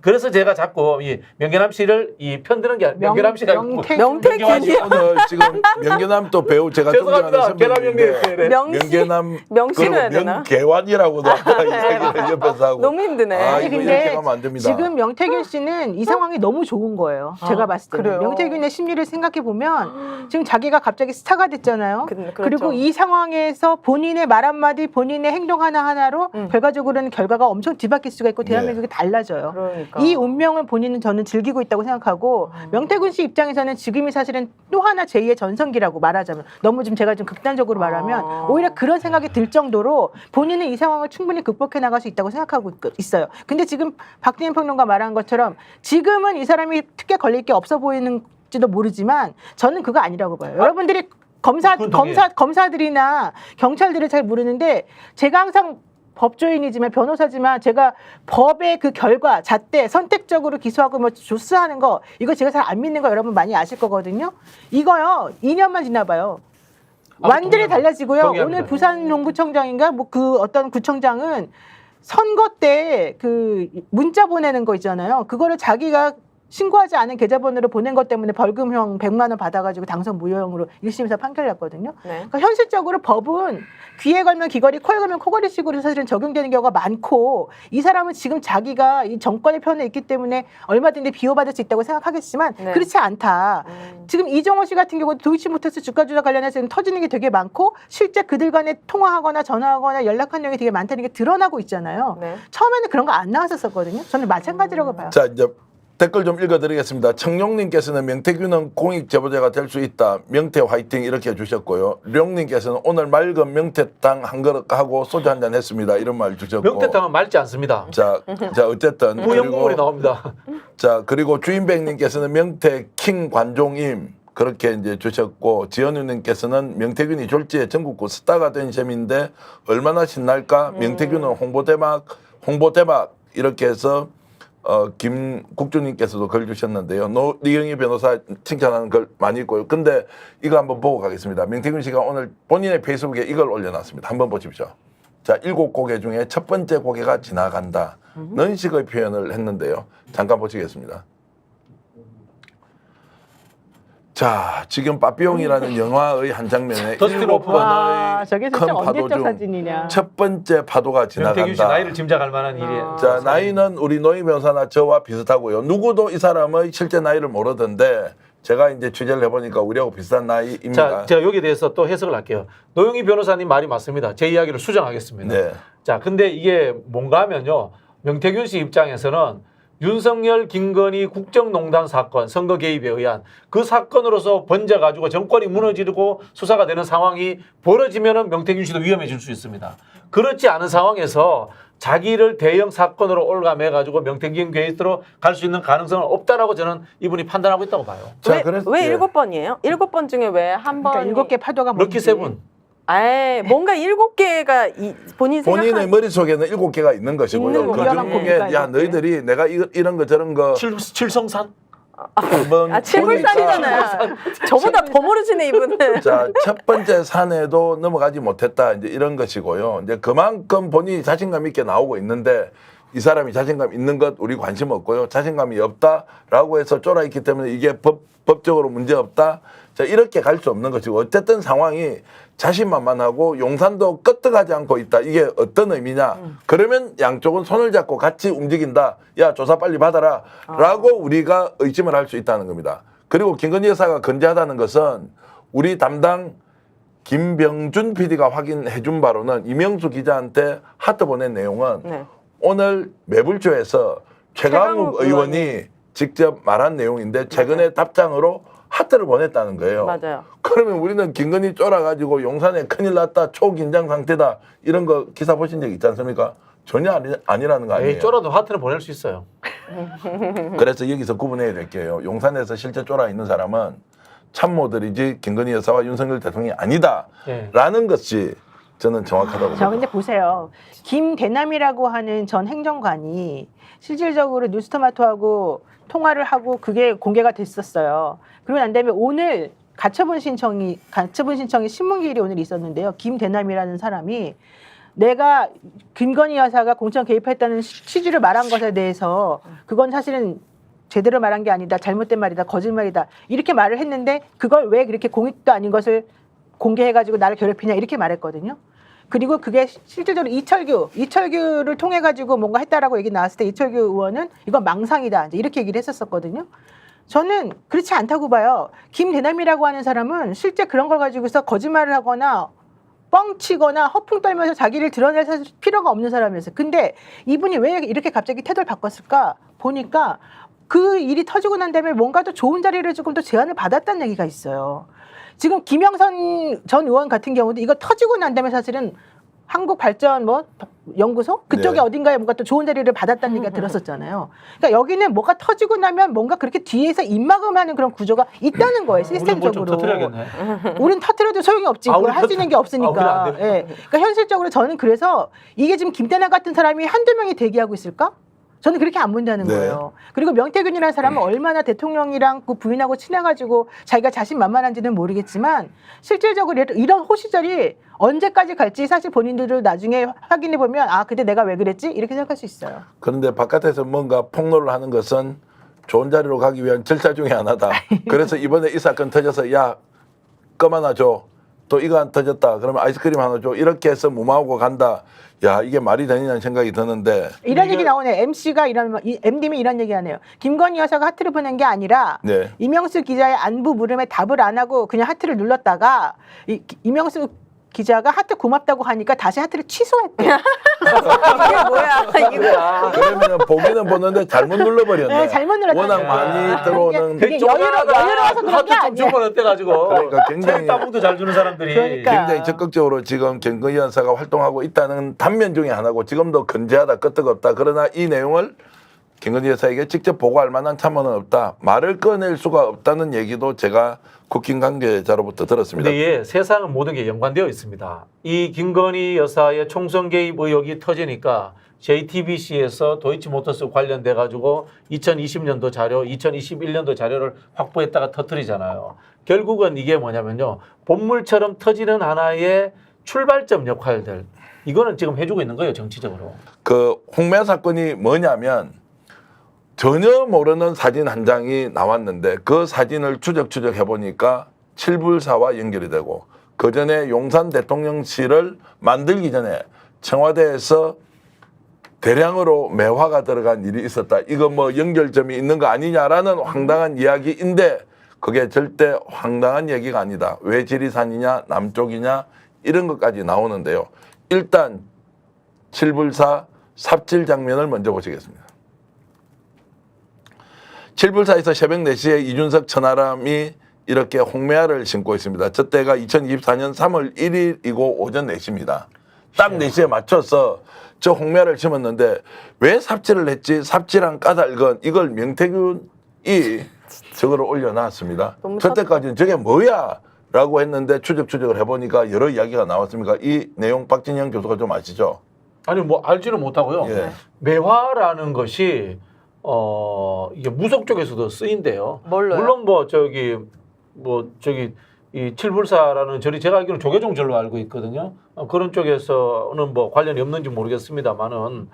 그래서 제가 자꾸 이 명계남 씨를 이 편드는 게 아니라 명계남 씨가 명태균 씨. 오늘 지금 명계남 또 배우 제가 존경하는 죄송합니다. 선배님인데 명씨. 명씨로 해야 되나? 명계환이라고도 아까 이야기를 옆에서 하고 너무 힘드네. 아, 아니 이거 근데 이렇게 가면 안 됩니다. 지금 명태균 씨는 이 상황이 너무 좋은 거예요. 제가 봤을 때는. 그래요? 명태균의 심리를 생각해 보면 지금 자기가 갑자기 스타가 됐잖아요. 그렇죠. 그리고 이 상황에서 본인의 말 한마디, 본인의 행동 하나하나로 결과적으로는 결과가 엄청 뒤바뀔 수가 있고 대한민국이 달라져요. 그러니까. 이 운명을 본인은 저는 즐기고 있다고 생각하고 명태균 씨 입장에서는 지금이 사실은 또 하나 제2의 전성기라고 말하자면 너무 좀 제가 좀 극단적으로 말하면 오히려 그런 생각이 들 정도로 본인은 이 상황을 충분히 극복해 나갈 수 있다고 생각하고 있어요. 근데 지금 박진영 평론가 말한 것처럼 지금은 이 사람이 특혜 걸릴 게 없어 보이는지도 모르지만 저는 그거 아니라고 봐요. 여러분들이 검사들이나 경찰들을 잘 모르는데 제가 항상 법조인이지만 변호사지만 제가 법의 그 결과 잣대 선택적으로 기소하고 뭐 조수하는 거 이거 제가 잘 안 믿는 거 여러분 많이 아실 거거든요. 이거요 2년만 지나봐요. 완전히 달라지고요. 동의합니다. 오늘 부산 농구청장인가 뭐 그 어떤 구청장은 선거 때 그 문자 보내는 거 있잖아요. 그거를 자기가 신고하지 않은 계좌번호로 보낸 것 때문에 벌금형 100만 원 받아가지고 당선 무효형으로 1심에서 판결 났거든요. 네. 그러니까 현실적으로 법은 귀에 걸면 귀걸이, 코에 걸면 코걸이식으로 사실은 적용되는 경우가 많고 이 사람은 지금 자기가 이 정권의 편에 있기 때문에 얼마든지 비호받을 수 있다고 생각하겠지만 네. 그렇지 않다. 지금 이정호 씨 같은 경우도 도이치모터스 주가 조작 관련해서 지금 터지는 게 되게 많고 실제 그들 간에 통화하거나 전화하거나 연락한 내용이 되게 많다는 게 드러나고 있잖아요. 네. 처음에는 그런 거 안 나왔었거든요. 저는 마찬가지라고 봐요. 자, 이제 댓글 좀 읽어드리겠습니다. 청룡님께서는 명태균은 공익 제보자가 될 수 있다. 명태 화이팅 이렇게 해주셨고요. 룡님께서는 오늘 맑은 명태탕 한 그릇 하고 소주 한잔 했습니다. 이런 말 주셨고. 명태탕은 맑지 않습니다. 자 어쨌든 무형국물이 나옵니다. 자 그리고 주인백님께서는 명태 킹 관종임 그렇게 이제 주셨고 지연우님께서는 명태균이 졸지에 전국구 스타가 된 셈인데 얼마나 신날까? 명태균은 홍보대박 이렇게 해서 김국주님께서도 글 주셨는데요. 노리영희 변호사 칭찬하는 글 많이 있고요. 근데 이거 한번 보고 가겠습니다. 명태균 씨가 오늘 본인의 페이스북에 이걸 올려놨습니다. 한번 보십시오. 자, 7고개 중에 첫 번째 고개가 지나간다는 식의 표현을 했는데요. 잠깐 보시겠습니다. 자, 지금 빠삐용이라는 영화의 한 장면에 더스틴 호프먼. 와, 저게 진짜 큰 파도 언제적 중 사진이냐. 첫 번째 파도가 명태균 씨 지나간다. 나이를 짐작할 만한 일이에요. 자, 나이는 우리 노희 변호사나 저와 비슷하고요. 누구도 이 사람의 실제 나이를 모르던데 제가 이제 취재를 해보니까 우리하고 비슷한 나이입니다. 자, 제가 여기에 대해서 또 해석을 할게요. 노영희 변호사님 말이 맞습니다. 제 이야기를 수정하겠습니다. 네. 자, 근데 이게 뭔가 하면요. 명태균 씨 입장에서는 윤석열, 김건희 국정농단 사건, 선거 개입에 의한 그 사건으로서 번져가지고 정권이 무너지고 수사가 되는 상황이 벌어지면은 명태균 씨도 위험해질 수 있습니다. 그렇지 않은 상황에서 자기를 대형 사건으로 올가매가지고 명태균 게이트로 갈 수 있는 가능성은 없다라고 저는 이분이 판단하고 있다고 봐요. 자, 왜 그래서- 왜 예. 7번이에요? 7번 중에 왜 한 번? 그러니까 7개 파도가 럭키 뭔지. 세븐. 아예 뭔가 7개가 본인이 본인의 생각한 머릿속에는 7개가 있는 것이고요. 있는 그 거죠. 중에 그러니까 야 이렇게. 너희들이 내가 이런 거 저런 거 칠성산? 한번 아, 7불살이잖아요. 저보다 더 모르시네 이분은. 자, 첫 번째 산에도 넘어가지 못했다. 이제 이런 것이고요. 이제 그만큼 본인이 자신감 있게 나오고 있는데 이 사람이 자신감 있는 것 우리 관심 없고요. 자신감이 없다라고 해서 쫄아 있기 때문에 이게 법적으로 문제 없다. 자, 이렇게 갈 수 없는 것이고 어쨌든 상황이 자신만만하고 용산도 끄떡하지 않고 있다. 이게 어떤 의미냐? 그러면 양쪽은 손을 잡고 같이 움직인다. 야, 조사 빨리 받아라. 라고 우리가 의심을 할 수 있다는 겁니다. 그리고 김건희 여사가 건재하다는 것은 우리 담당 김병준 PD가 확인해 준 바로는 이명수 기자한테 하트 보낸 내용은 네. 오늘 매불조에서 최강욱 최강욱 의원이 직접 말한 내용인데 최근에 답장으로 하트를 보냈다는 거예요. 맞아요. 그러면 우리는 김건희 쫄아가지고 용산에 큰일 났다, 초긴장 상태다 이런 거 기사 보신 적 있지 않습니까? 전혀 아니라는 거 아니에요. 에이, 쫄아도 하트는 보낼 수 있어요. 그래서 여기서 구분해야 될 게요. 용산에서 실제 쫄아 있는 사람은 참모들이지 김건희 여사와 윤석열 대통령이 아니다라는 것이 저는 정확하다고 저 봅니다. 근데 보세요. 김대남이라고 하는 전 행정관이 실질적으로 뉴스토마토하고 통화를 하고 그게 공개가 됐었어요. 그리고 난 다음에 오늘 가처분 신청이 신문기일이 오늘 있었는데요. 김대남이라는 사람이 내가 김건희 여사가 공천 개입했다는 취지를 말한 것에 대해서 그건 사실은 제대로 말한 게 아니다. 잘못된 말이다. 거짓말이다. 이렇게 말을 했는데 그걸 왜 그렇게 공익도 아닌 것을 공개해가지고 나를 괴롭히냐 이렇게 말했거든요. 그리고 그게 실질적으로 이철규를 통해 가지고 뭔가 했다라고 얘기 나왔을 때 이철규 의원은 이건 망상이다 이제 이렇게 얘기를 했었거든요. 저는 그렇지 않다고 봐요. 김대남이라고 하는 사람은 실제 그런 걸 가지고서 거짓말을 하거나 뻥치거나 허풍 떨면서 자기를 드러낼 필요가 없는 사람이었어요. 근데 이분이 왜 이렇게 갑자기 태도를 바꿨을까 보니까 그 일이 터지고 난 다음에 뭔가 더 좋은 자리를 조금 더 제안을 받았다는 얘기가 있어요. 지금 김영선 전 의원 같은 경우도 이거 터지고 난 다음에 사실은 한국발전 연구소 그쪽에 네. 어딘가에 뭔가 또 좋은 자리를 받았다는 얘기가 들었었잖아요. 그러니까 여기는 뭐가 터지고 나면 뭔가 그렇게 뒤에서 입막음하는 그런 구조가 있다는 거예요. 우리 뭘좀 시스템적으로. 터뜨려야겠네. 우린 터트려도 소용이 없지. 아, 그걸 우리 할 수 있는 게 우리는 없으니까. 안 돼요. 예. 그러니까 현실적으로 저는 그래서 이게 지금 김대남 같은 사람이 한두 명이 대기하고 있을까? 저는 그렇게 안 본다는 네. 거예요. 그리고 명태균이라는 사람은 얼마나 대통령이랑 그 부인하고 친해가지고 자기가 자신만만한지는 모르겠지만 실질적으로 이런 호시절이 언제까지 갈지 사실 본인들도 나중에 확인해 보면 아 그때 내가 왜 그랬지 이렇게 생각할 수 있어요. 그런데 바깥에서 뭔가 폭로를 하는 것은 좋은 자리로 가기 위한 절차 중에 하나다. 그래서 이번에 이 사건 터져서 야, 껌 하나 줘. 또 이거 안 터졌다. 그러면 아이스크림 하나 줘. 이렇게 해서 무마하고 간다. 야, 이게 말이 되느냐는 생각이 드는데. 이런 얘기 나오네. MC가 MD님이 이런 얘기 하네요. 김건희 여사가 하트를 보낸 게 아니라 네. 이명수 기자의 안부 물음에 답을 안 하고 그냥 하트를 눌렀다가 이명수 기자가 하트 고맙다고 하니까 다시 하트를 취소했대요. 이게 뭐야? 이거. 그러면 보기는 보는데 잘못 눌러버렸네. 네, 잘못 눌렀다는 워낙 거예요. 많이 들어오는. 그게 여유로워서 그런 게 하트 좀 아니야. 주면 어때가지고. 그러니까 굉장히- 따봉도 잘 주는 사람들이. 그러니까. 굉장히 적극적으로 지금 김건희 여사가 활동하고 있다는 단면 중에 하나고 지금도 건재하다 끄떡없다. 그러나 이 내용을 김건희 여사에게 직접 보고할 만한 참모는 없다. 말을 꺼낼 수가 없다는 얘기도 제가 국힘 관계자로부터 들었습니다. 근데 예, 세상은 모든 게 연관되어 있습니다. 이 김건희 여사의 총선 개입 의혹이 터지니까 JTBC에서 도이치모터스 관련돼 가지고 2020년도 자료, 2021년도 자료를 확보했다가 터뜨리잖아요. 결국은 이게 뭐냐면요. 본물처럼 터지는 하나의 출발점 역할들. 이거는 지금 해주고 있는 거예요, 정치적으로. 그 홍매 사건이 뭐냐면 전혀 모르는 사진 한 장이 나왔는데 그 사진을 추적해 보니까 칠불사와 연결이 되고 그 전에 용산 대통령실을 만들기 전에 청와대에서 대량으로 매화가 들어간 일이 있었다. 이거 뭐 연결점이 있는 거 아니냐라는 황당한 이야기인데 그게 절대 황당한 얘기가 아니다. 왜 지리산이냐, 남쪽이냐 이런 것까지 나오는데요. 일단 칠불사 삽질 장면을 먼저 보시겠습니다. 칠불사에서 새벽 4시에 이준석 천하람이 이렇게 홍매화를 신고 있습니다. 저 때가 2024년 3월 1일이고 오전 4시입니다. 딱 4시에 맞춰서 저 홍매화를 심었는데 왜 삽질을 했지? 삽질한 까닭은 이걸 명태균이 저거를 올려놨습니다. 저때까지는 저게 뭐야? 라고 했는데 추적을 해보니까 여러 이야기가 나왔습니까? 이 내용 박진영 교수가 좀 아시죠? 아니 뭐 알지는 못하고요. 예. 매화라는 것이 이게 무속 쪽에서도 쓰인대요. 뭘로요? 물론 이 칠불사라는 절이 제가 알기로는 조계종 절로 알고 있거든요. 그런 쪽에서는 뭐 관련이 없는지 모르겠습니다만은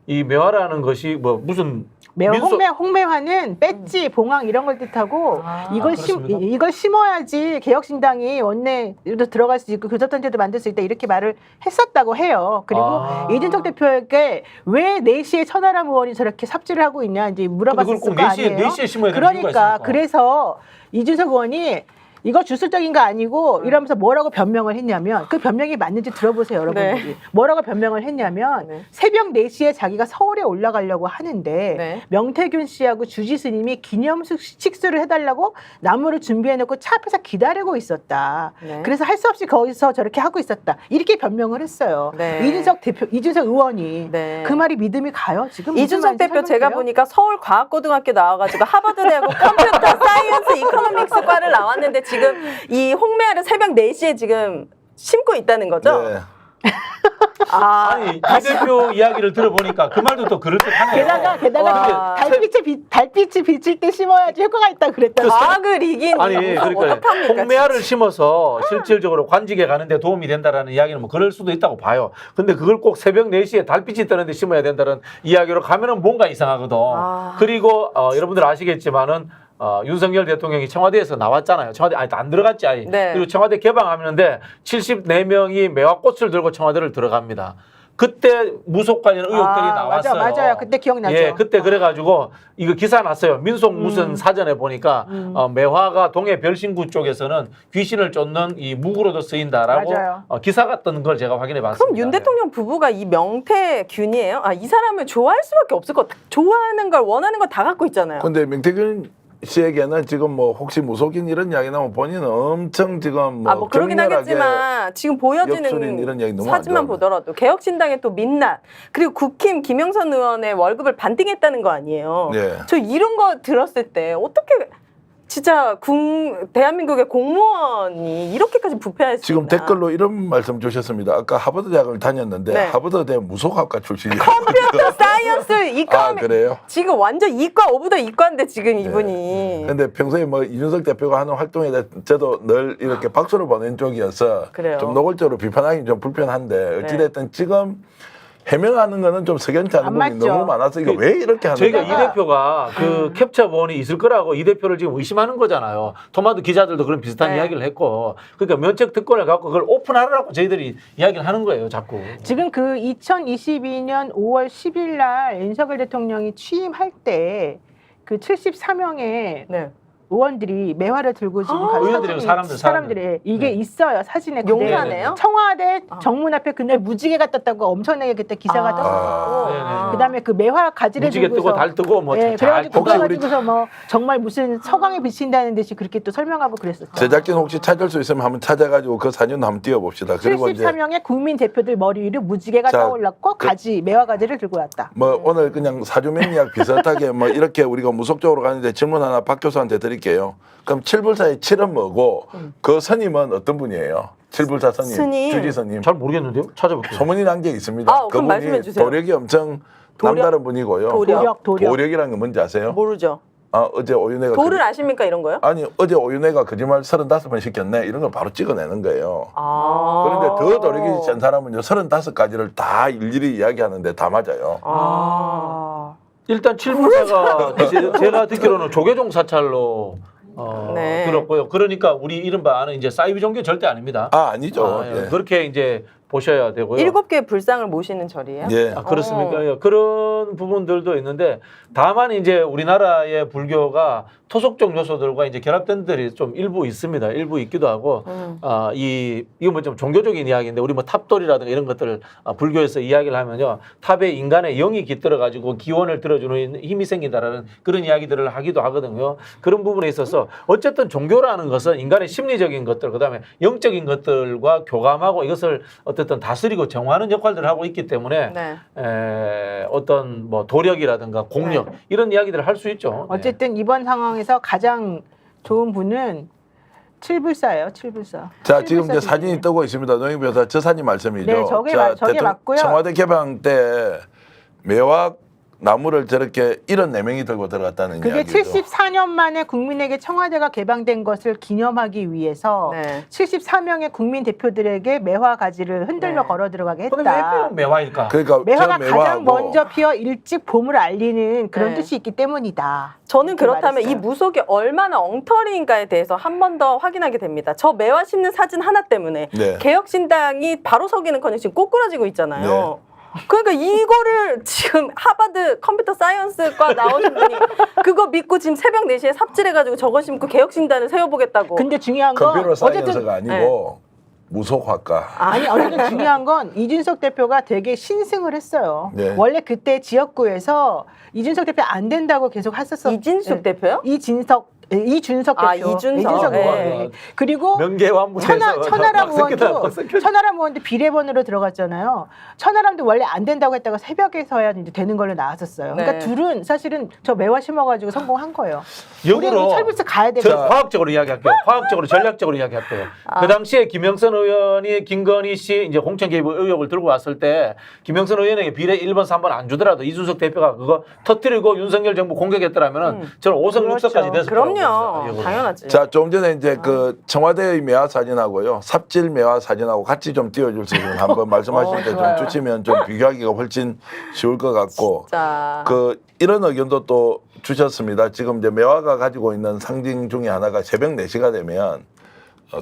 이 매화라는 것이 뭐 무슨 홍매화는 배지, 봉황 이런 걸 뜻하고 그렇습니까? 이걸 심어야지 개혁신당이 원내로 들어갈 수 있고 교섭단체도 만들 수 있다 이렇게 말을 했었다고 해요. 그리고 이준석 대표에게 왜 4시에 천하람 의원이 저렇게 삽질을 하고 있냐 이제 물어봤을 거 아니에요. 4시에 심어야 되는 이유가 그러니까 있습니까? 그래서 이준석 의원이 이거 주술적인 거 아니고 이러면서 뭐라고 변명을 했냐면 그 변명이 맞는지 들어보세요 여러분들이. 네. 뭐라고 변명을 했냐면 네. 새벽 4시에 자기가 서울에 올라가려고 하는데 네. 명태균 씨하고 주지 스님이 기념식 식수를 해달라고 나무를 준비해놓고 차 앞에서 기다리고 있었다. 네. 그래서 할 수 없이 거기서 저렇게 하고 있었다. 이렇게 변명을 했어요. 네. 이준석 의원이 네. 그 말이 믿음이 가요? 지금 무슨 이준석 말인지 대표 제가 설명해요? 보니까 서울과학고등학교 나와가지고 하버드대하고 컴퓨터 사이언스 이코노믹스과를 나왔는데 지금 이 홍매화를 새벽 4시에 지금 심고 있다는 거죠? 네. 아니 이 대표 이야기를 들어보니까 그 말도 또 그럴듯하네요. 게다가 달빛이 비칠 때 심어야지 효과가 있다 그랬다. 과학을 이긴 아니 그러니까 어떡합니까? 홍매화를 심어서 실질적으로 관직에 가는데 도움이 된다라는 이야기는 뭐 그럴 수도 있다고 봐요. 근데 그걸 꼭 새벽 4시에 달빛이 뜨는데 심어야 된다는 이야기로 가면은 뭔가 이상하거든. 그리고 여러분들 아시겠지만은 윤석열 대통령이 청와대에서 나왔잖아요. 청와대 안 들어갔지. 네. 그리고 청와대 개방하는데 74명이 매화꽃을 들고 청와대를 들어갑니다. 그때 무속 관련 의혹들이 나왔어요. 맞아요. 그때 기억나죠. 예, 그때 그래가지고 이거 기사 났어요. 민속 무슨 사전에 보니까 매화가 동해 별신구 쪽에서는 귀신을 쫓는 이 무구로도 쓰인다라고 맞아요. 기사가 뜬 걸 제가 확인해 봤습니다. 그럼 윤 대통령 부부가 이 명태균이에요? 이 사람을 좋아할 수밖에 없을 것 같아. 좋아하는 걸 원하는 걸 다 갖고 있잖아요. 근데 명태균 씨에게는 지금 뭐 혹시 무속인 이런 이야기 나오면 본인은 엄청 지금 뭐 그러긴 격렬하게 하겠지만 지금 역술인 보여지는 이런 얘기 너무 안 사진만 좋아하네. 보더라도 개혁신당의 또 민낯 그리고 국힘 김영선 의원의 월급을 반띵했다는 거 아니에요. 네. 저 이런 거 들었을 때 어떻게 진짜 대한민국의 공무원이 이렇게까지 부패할 수 지금 있나. 댓글로 이런 말씀 주셨습니다. 아까 하버드 대학을 다녔는데 네. 하버드대 무속학과 출신이에요. 컴퓨터 사이언스 이과 그래요? 지금 완전 이과 오브 더 이과인데 지금 이분이 근데 평소에 뭐 이준석 대표가 하는 활동에 대해 저도 늘 이렇게 박수를 보낸 쪽이어서 그래요. 좀 노골적으로 비판하기 좀 불편한데 어찌됐든 지금 해명하는 거는 좀 석연치 않은 안 부분이 맞죠. 너무 많아서 이거 왜 이렇게 하는 저희가 거야? 이 대표가 그 캡처본이 있을 거라고 이 대표를 지금 의심하는 거잖아요. 토마토 기자들도 그런 비슷한 네. 이야기를 했고, 그러니까 면책 특권을 갖고 그걸 오픈하라고 저희들이 이야기를 하는 거예요, 자꾸. 지금 그 2022년 5월 10일 날 윤석열 대통령이 취임할 때 그 74명의 네. 의원들이 매화를 들고 지금 가서 의원들이고 사람들이. 이게 네. 있어요 사진에. 근데 용사네요? 청와대 정문 앞에 그날 무지개가 떴다고 엄청나게 그때 기사가 떴었고 네네. 그다음에 그 매화 가지를 무지개 뜨고 들고서 달 뜨고 뭐 네, 잘 그래가지고 혹시 그거 우리- 가지고서 뭐 정말 무슨 서강에 비친다는 듯이 그렇게 또 설명하고 그랬었죠. 제작진 혹시 찾을 수 있으면 한번 찾아가지고 그 사진 한번 띄워봅시다. 그리고 이제 74명의 국민 대표들 머리 위로 무지개가 자, 떠올랐고 가지 매화 가지를 들고 왔다. 뭐 오늘 그냥 사주맹리학 비슷하게 뭐 이렇게 우리가 무속적으로 가는데 질문 하나 박 교수한테 드릴게요. 그럼 칠불사의 칠은 뭐고 그 스님은 어떤 분이에요? 칠불사 스님, 스님. 주지 스님. 잘 모르겠는데요. 찾아볼게요. 소문이 난 게 있습니다. 아, 그럼 말씀해 주세요. 도력이 엄청 남다른 분이고요. 도력. 도력이라는 게 뭔지 아세요? 모르죠. 어제 오윤회가 도를 아십니까 이런 거요? 아니 어제 오윤회가 거짓말 35번 시켰네 이런 걸 바로 찍어내는 거예요. 아. 그런데 더 도력이 센 사람은요 35가지를 다 일일이 이야기하는데 다 맞아요. 아. 일단 칠불사가 제가 듣기로는 조계종 사찰로 네. 들었고요. 그러니까 우리 이른바 아는 이제 사이비 종교 절대 아닙니다. 아니죠. 예. 예. 그렇게 이제 보셔야 되고요. 7개의 불상을 모시는 절이에요? 예. 아, 그렇습니까? 예, 그런 부분들도 있는데 다만 이제 우리나라의 불교가 토속적 요소들과 이제 결합된 들이 좀 일부 있습니다. 일부 있기도 하고 이거 뭐 좀 종교적인 이야기인데 우리 뭐 탑돌이라든가 이런 것들을 불교에서 이야기를 하면요 탑에 인간의 영이 깃들어 가지고 기원을 들어주는 힘이 생긴다라는 그런 이야기들을 하기도 하거든요. 그런 부분에 있어서 어쨌든 종교라는 것은 인간의 심리적인 것들 그다음에 영적인 것들과 교감하고 이것을 어쨌든 다스리고 정화하는 역할들을 하고 있기 때문에 네. 어떤 뭐 도력이라든가 공력 이런 이야기들을 할 수 있죠. 네. 어쨌든 이번 상황에서 가장 좋은 분은 칠불사예요. 칠불사. 자 지금 이제 칠불사 사진이 분이에요. 뜨고 있습니다. 노영 변호사 저 사진 말씀이죠. 네, 저게 맞고요. 청와대 개방 때 매화 나무를 저렇게 74명이 들고 들어갔다는 그게 이야기죠. 74년 만에 국민에게 청와대가 개방된 것을 기념하기 위해서 네. 74명의 국민 대표들에게 매화 가지를 흔들며 네. 걸어 들어가게 근데 왜 했다. 빼면 매화일까? 그러니까 매화가 저 가장 매화하고 먼저 피어 일찍 봄을 알리는 그런 네. 뜻이 있기 때문이다. 저는 이렇게 그렇다면 말했어요. 이 무속이 얼마나 엉터리인가에 대해서 한 번 더 확인하게 됩니다. 저 매화 심는 사진 하나 때문에 네. 개혁신당이 바로 서기는커녕 지금 꼬꾸라지고 있잖아요. 그러니까 이거를 지금 하버드 컴퓨터 사이언스과 나오신 분이 그거 믿고 지금 새벽 4시에 삽질해가지고 저거 심고 개혁신당을 세워보겠다고. 근데 중요한 건 컴퓨터 어쨌든 사이언스가 아니고 무속학과. 아니 어쨌든 중요한 건 이준석 대표가 되게 신승을 했어요. 네. 원래 그때 지역구에서 이준석 대표 안 된다고 계속 했었어. 이진숙 대표요? 이준석 대표. 이준석. 네. 그리고 명계환문에서 천하람 의원도 비례번으로 들어갔잖아요. 천하람도 원래 안 된다고 했다가 새벽에서야 이제 되는 걸로 나왔었어요. 그러니까 네. 둘은 사실은 저 매화 심어가지고 성공한 거예요. 역으로 우리 철불사 가야 저 되죠. 과학적으로 이야기할게요. 과학적으로 전략적으로 이야기할게요. 그 당시에 김영선 의원이 김건희 씨 이제 공천 개입 의혹을 들고 왔을 때 김영선 의원에게 비례 1번, 3번 안 주더라도 이준석 대표가 그거 터뜨리고 윤석열 정부 공격했더라면은 저는 5석 그렇죠. 6석까지 됐을 그럼요. 거라고 당연하지. 자, 좀 전에 이제 그 청와대의 매화 사진하고요, 삽질 매화 사진하고 같이 좀 띄워줄 수 있으면 한번 말씀하시는데 좀 좋아요. 주시면 좀 비교하기가 훨씬 쉬울 것 같고, 자. 그 이런 의견도 또 주셨습니다. 지금 이제 매화가 가지고 있는 상징 중에 하나가 새벽 4시가 되면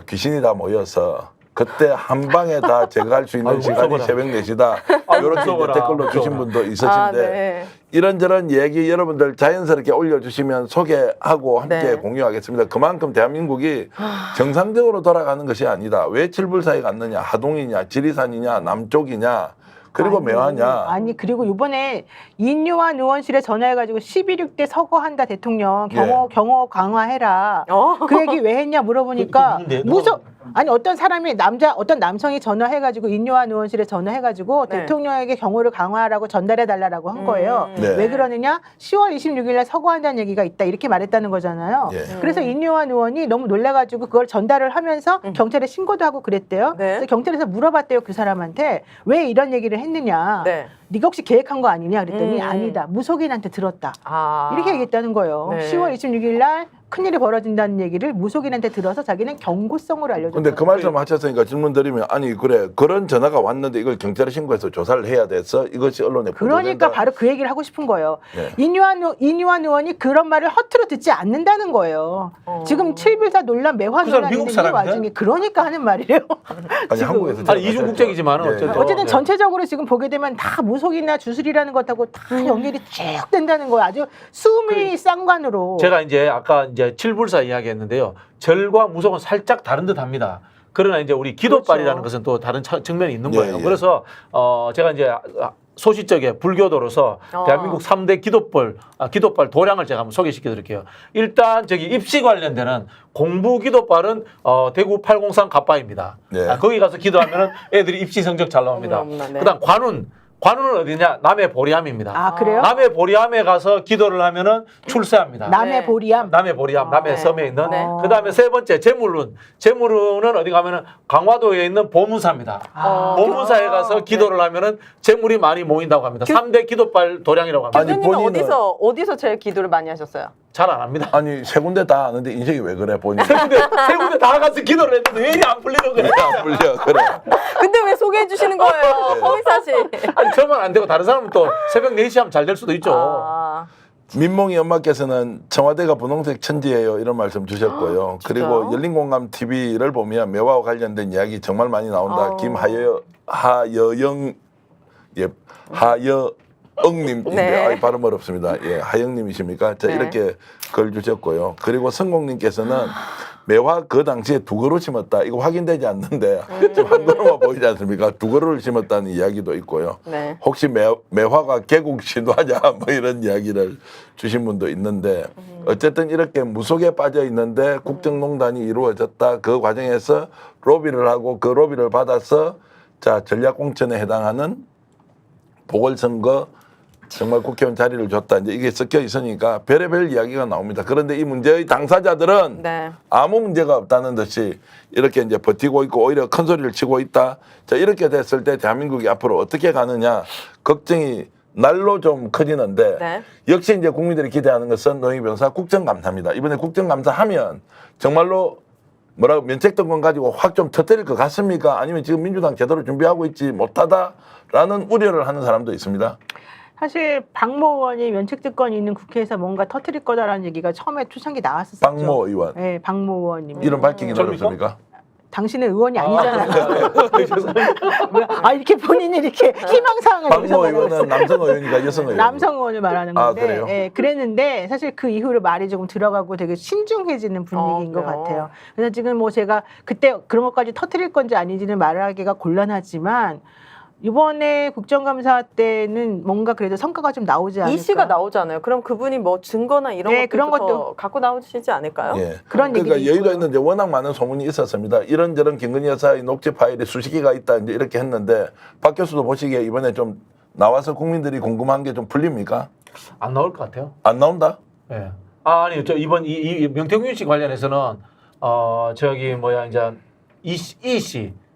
귀신이 다 모여서 그때 한 방에 다 제거할 수 있는 아유, 시간이 무서워라. 새벽 4시다. 아유, 이렇게 이제 무서워라. 댓글로 주신 분도 있으신데 네. 이런저런 얘기 여러분들 자연스럽게 올려주시면 소개하고 함께 네. 공유하겠습니다. 그만큼 대한민국이 정상적으로 돌아가는 것이 아니다. 왜 칠불사에 갔느냐, 하동이냐, 지리산이냐, 남쪽이냐, 그리고 매화냐. 아니 그리고 이번에 인류한 의원실에 전화해가지고 11.6대 서거한다 대통령 경호 강화해라. 그 얘기 왜 했냐 물어보니까 그게 누군데? 무서. 아니 어떤 사람이 어떤 남성이 전화해가지고 인류한 의원실에 전화해가지고 네. 대통령에게 경호를 강화하라고 전달해달라고 한 거예요. 네. 왜 그러느냐? 10월 26일날 서거한다는 얘기가 있다 이렇게 말했다는 거잖아요. 예. 그래서 인류한 의원이 너무 놀라가지고 그걸 전달을 하면서 경찰에 신고도 하고 그랬대요. 네. 그래서 경찰에서 물어봤대요 그 사람한테 왜 이런 얘기를 했느냐. 네. 네가 혹시 계획한 거 아니냐 그랬더니 음. 아니다. 무속인한테 들었다. 아. 이렇게 얘기했다는 거예요. 네. 10월 26일 날 큰일이 벌어진다는 얘기를 무속인한테 들어서 자기는 경고성으로 알려줬어요. 근데 그 말씀 하셨으니까 질문 드리면 아니 그래 그런 전화가 왔는데 이걸 경찰에 신고해서 조사를 해야 돼서 이것이 언론에 그러니까 보도된다. 바로 그 얘기를 하고 싶은 거예요. 네. 인유한 의원이 그런 말을 허투루 듣지 않는다는 거예요. 지금 칠불사 논란 매화 그 사람 논란 미국 있는 이 사람인데? 와중에 그러니까 하는 말이에요. 아니 지금. 한국에서 아니 이중 국적이지만은 예, 어쨌든 예. 어쨌든 네. 전체적으로 지금 보게 되면 다 무속이나 주술이라는 것하고 다 연결이 쭉 된다는 거예요. 아주 수미 쌍관으로. 제가 이제 아까 이제 칠불사 이야기했는데요. 절과 무속은 살짝 다른 듯합니다. 그러나 이제 우리 기도발이라는 그렇죠. 것은 또 다른 측면이 있는 예, 거예요. 예. 그래서 제가 이제 소시적에 불교도로서 대한민국 3대 기도발 도량을 제가 한번 소개시켜 드릴게요. 일단 저기 입시 관련되는 공부 기도발은 대구 803 갑바입니다. 예. 거기 가서 기도하면은 애들이 입시 성적 잘 나옵니다. 어머나, 네. 그다음 관운은 어디냐? 남해 보리암입니다. 아, 그래요? 남해 보리암에 가서 기도를 하면은 출세합니다. 남의 네. 보리암. 남해 보리암, 남해 네. 섬에 있는. 네. 그다음에 세 번째 재물운은 어디 가면은 강화도에 있는 보문사입니다. 보문사에 가서 기도를 하면은 재물이 많이 모인다고 합니다. 3대 기도발 도량이라고 합니다. 아니, 교수님은 본인은- 어디서 제일 기도를 많이 하셨어요? 잘 안 합니다. 아니 세 군데 다 아는데 인생이 왜 그래 본인? 세 군데 다 가서 기도를 했는데 왜 이리 안 풀리는 거예요? 안 풀려 그래. 근데 왜 소개해 주시는 거예요? 허위사 씨. 아니 저만 안 되고 다른 사람은 또 새벽 4시 하면 잘 될 수도 있죠. 아, 민몽이 엄마께서는 청와대가 분홍색 천지예요 이런 말씀 주셨고요. 그리고 열린공감 TV를 보면 매화와 관련된 이야기 정말 많이 나온다. 하여응님인데 네. 발음 어렵습니다. 예, 하영님이십니까? 자 네. 이렇게 글 주셨고요. 그리고 성공님께서는 매화 그 당시에 2그루 심었다. 이거 확인되지 않는데 지금 한 그루만 보이지 않습니까? 2그루를 심었다는 이야기도 있고요. 네. 혹시 매화가 개국 신화냐 뭐 이런 이야기를 주신 분도 있는데 어쨌든 이렇게 무속에 빠져 있는데 국정농단이 이루어졌다. 그 과정에서 로비를 하고 그 로비를 받아서 자 전략공천에 해당하는 보궐선거 정말 국회의원 자리를 줬다. 이제 이게 섞여 있으니까 별의별 이야기가 나옵니다. 그런데 이 문제의 당사자들은 네. 아무 문제가 없다는 듯이 이렇게 이제 버티고 있고 오히려 큰 소리를 치고 있다. 자 이렇게 됐을 때 대한민국이 앞으로 어떻게 가느냐 걱정이 날로 좀 커지는데 네. 역시 이제 국민들이 기대하는 것은 노영희 변호사 국정감사입니다. 이번에 국정감사하면 정말로 뭐라고 면책특권 가지고 확 좀 터뜨릴 것 같습니까? 아니면 지금 민주당 제대로 준비하고 있지 못하다라는 우려를 하는 사람도 있습니다. 사실 박모 의원이 면책특권이 있는 국회에서 뭔가 터뜨릴 거다라는 얘기가 처음에 초창기 나왔었죠. 박모 의원 네, 박모 의원님. 이름 밝히기는 접니까? 어렵습니까? 당신은 의원이 아니잖아요. 뭐야? 아 이렇게 본인이 이렇게 희망사항을 여기서 박모 말하고 의원은 남성 의원이니까 여성 의원. 남성 의원을 말하는 아, 건데, 그래요? 예, 그랬는데 사실 그 이후로 말이 조금 들어가고 되게 신중해지는 분위기인 것 그래요? 같아요. 그래서 지금 뭐 제가 그때 그런 것까지 터뜨릴 건지 아닌지는 말하기가 곤란하지만 이번에 국정감사 때는 뭔가 그래도 성과가 좀 나오지 않을까. 이 씨가 나오잖아요. 그럼 그분이 뭐 증거나 이런 네, 것도 그런 것도. 갖고 나오시지 않을까요? 예. 그런 그러니까 얘기도 여의도에 있고요. 있는 이제 워낙 많은 소문이 있었습니다. 이런저런 김건희 여사의 녹취 파일이 수십 개가 있다 이제 이렇게 했는데 박 교수도 보시기에 이번에 좀 나와서 국민들이 궁금한 게 좀 풀립니까? 안 나올 것 같아요. 안 나온다? 예. 아니 저 이번 이 명태균 씨 관련해서는 저기 뭐야 이제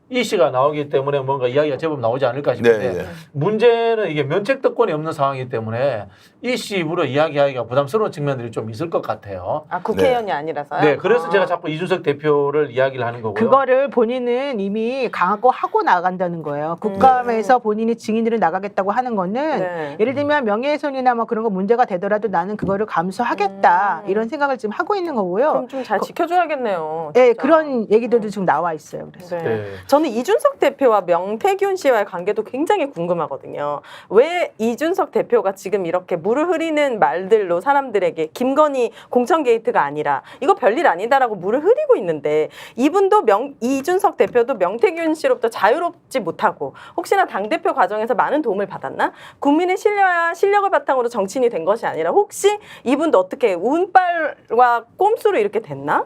이 씨가 나오기 때문에 뭔가 이야기가 제법 나오지 않을까 싶은데 네, 네. 문제는 이게 면책특권이 없는 상황이기 때문에 이 씨 입으로 이야기하기가 부담스러운 측면들이 좀 있을 것 같아요. 아 국회의원이 아니라서요? 네, 그래서 아. 제가 자꾸 이준석 대표를 이야기를 하는 거고요. 그거를 본인은 이미 강하고 하고 나간다는 거예요. 국감에서 본인이 증인으로 나가겠다고 하는 거는 네. 예를 들면 명예훼손이나 뭐 그런 거 문제가 되더라도 나는 그거를 감수하겠다 이런 생각을 지금 하고 있는 거고요. 그럼 좀 잘 지켜줘야겠네요. 네, 진짜. 그런 얘기들도 지금 나와 있어요. 그래서. 네. 네. 저는 이준석 대표와 명태균 씨와의 관계도 굉장히 궁금하거든요. 왜 이준석 대표가 지금 이렇게 물을 흐리는 말들로 사람들에게 김건희 공천 게이트가 아니라 이거 별일 아니다라고 물을 흐리고 있는데 이분도 이준석 대표도 명태균 씨로부터 자유롭지 못하고 혹시나 당대표 과정에서 많은 도움을 받았나? 국민의 실력을 바탕으로 정치인이 된 것이 아니라 혹시 이분도 어떻게 운빨과 꼼수로 이렇게 됐나?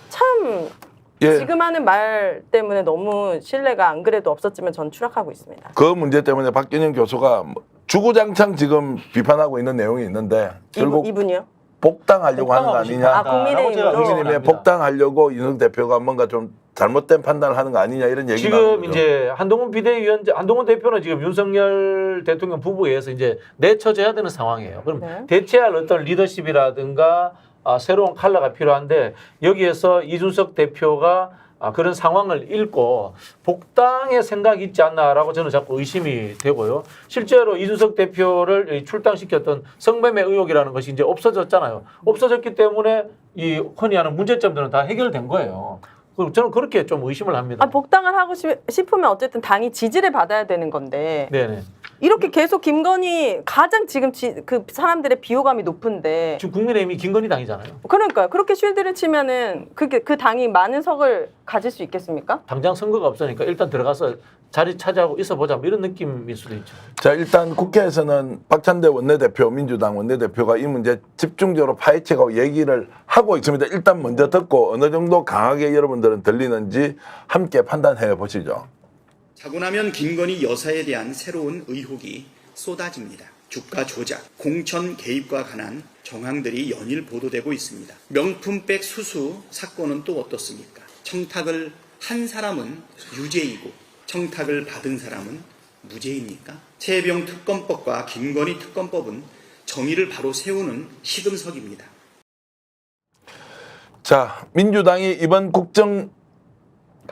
참 예. 지금 하는 말 때문에 너무 신뢰가 안 그래도 없었지만 전 추락하고 있습니다. 그 문제 때문에 박균영 교수가 주구장창 지금 비판하고 있는 내용이 있는데 결국 이분이요? 복당하려고 하는 거 아니냐. 아, 국민의힘으로? 국민의힘에 복당하려고 이준석 대표가 뭔가 좀 잘못된 판단을 하는 거 아니냐 이런 얘기가 지금 나오는 거죠. 이제 한동훈 대표는 지금 윤석열 대통령 부부에 의해서 이제 내쳐져야 되는 상황이에요. 그럼 네. 대체할 어떤 리더십이라든가 새로운 컬러가 필요한데 여기에서 이준석 대표가 그런 상황을 읽고 복당의 생각이 있지 않나라고 저는 자꾸 의심이 되고요. 실제로 이준석 대표를 출당시켰던 성매매 의혹이라는 것이 이제 없어졌잖아요. 없어졌기 때문에 이 흔히 하는 문제점들은 다 해결된 거예요. 저는 그렇게 좀 의심을 합니다. 복당을 하고 싶으면 어쨌든 당이 지지를 받아야 되는 건데 네네. 이렇게 계속 김건희 가장 지금 그 사람들의 비호감이 높은데 지금 국민의힘이 김건희 당이잖아요. 그러니까요. 그렇게 쉴드를 치면은 그 당이 많은 석을 가질 수 있겠습니까? 당장 선거가 없으니까 일단 들어가서 자리 차지하고 있어보자 뭐 이런 느낌일 수도 있죠. 자, 일단 국회에서는 박찬대 원내대표, 민주당 원내대표가 이 문제 집중적으로 파헤치고 얘기를 하고 있습니다. 일단 먼저 듣고 어느 정도 강하게 여러분들은 들리는지 함께 판단해 보시죠. 자고 나면 김건희 여사에 대한 새로운 의혹이 쏟아집니다. 주가 조작, 공천 개입과 관한 정황들이 연일 보도되고 있습니다. 명품백 수수 사건은 또 어떻습니까? 청탁을 한 사람은 유죄이고 청탁을 받은 사람은 무죄입니까? 최혜병 특검법과 김건희 특검법은 정의를 바로 세우는 시금석입니다. 자, 민주당이 이번 국정조사,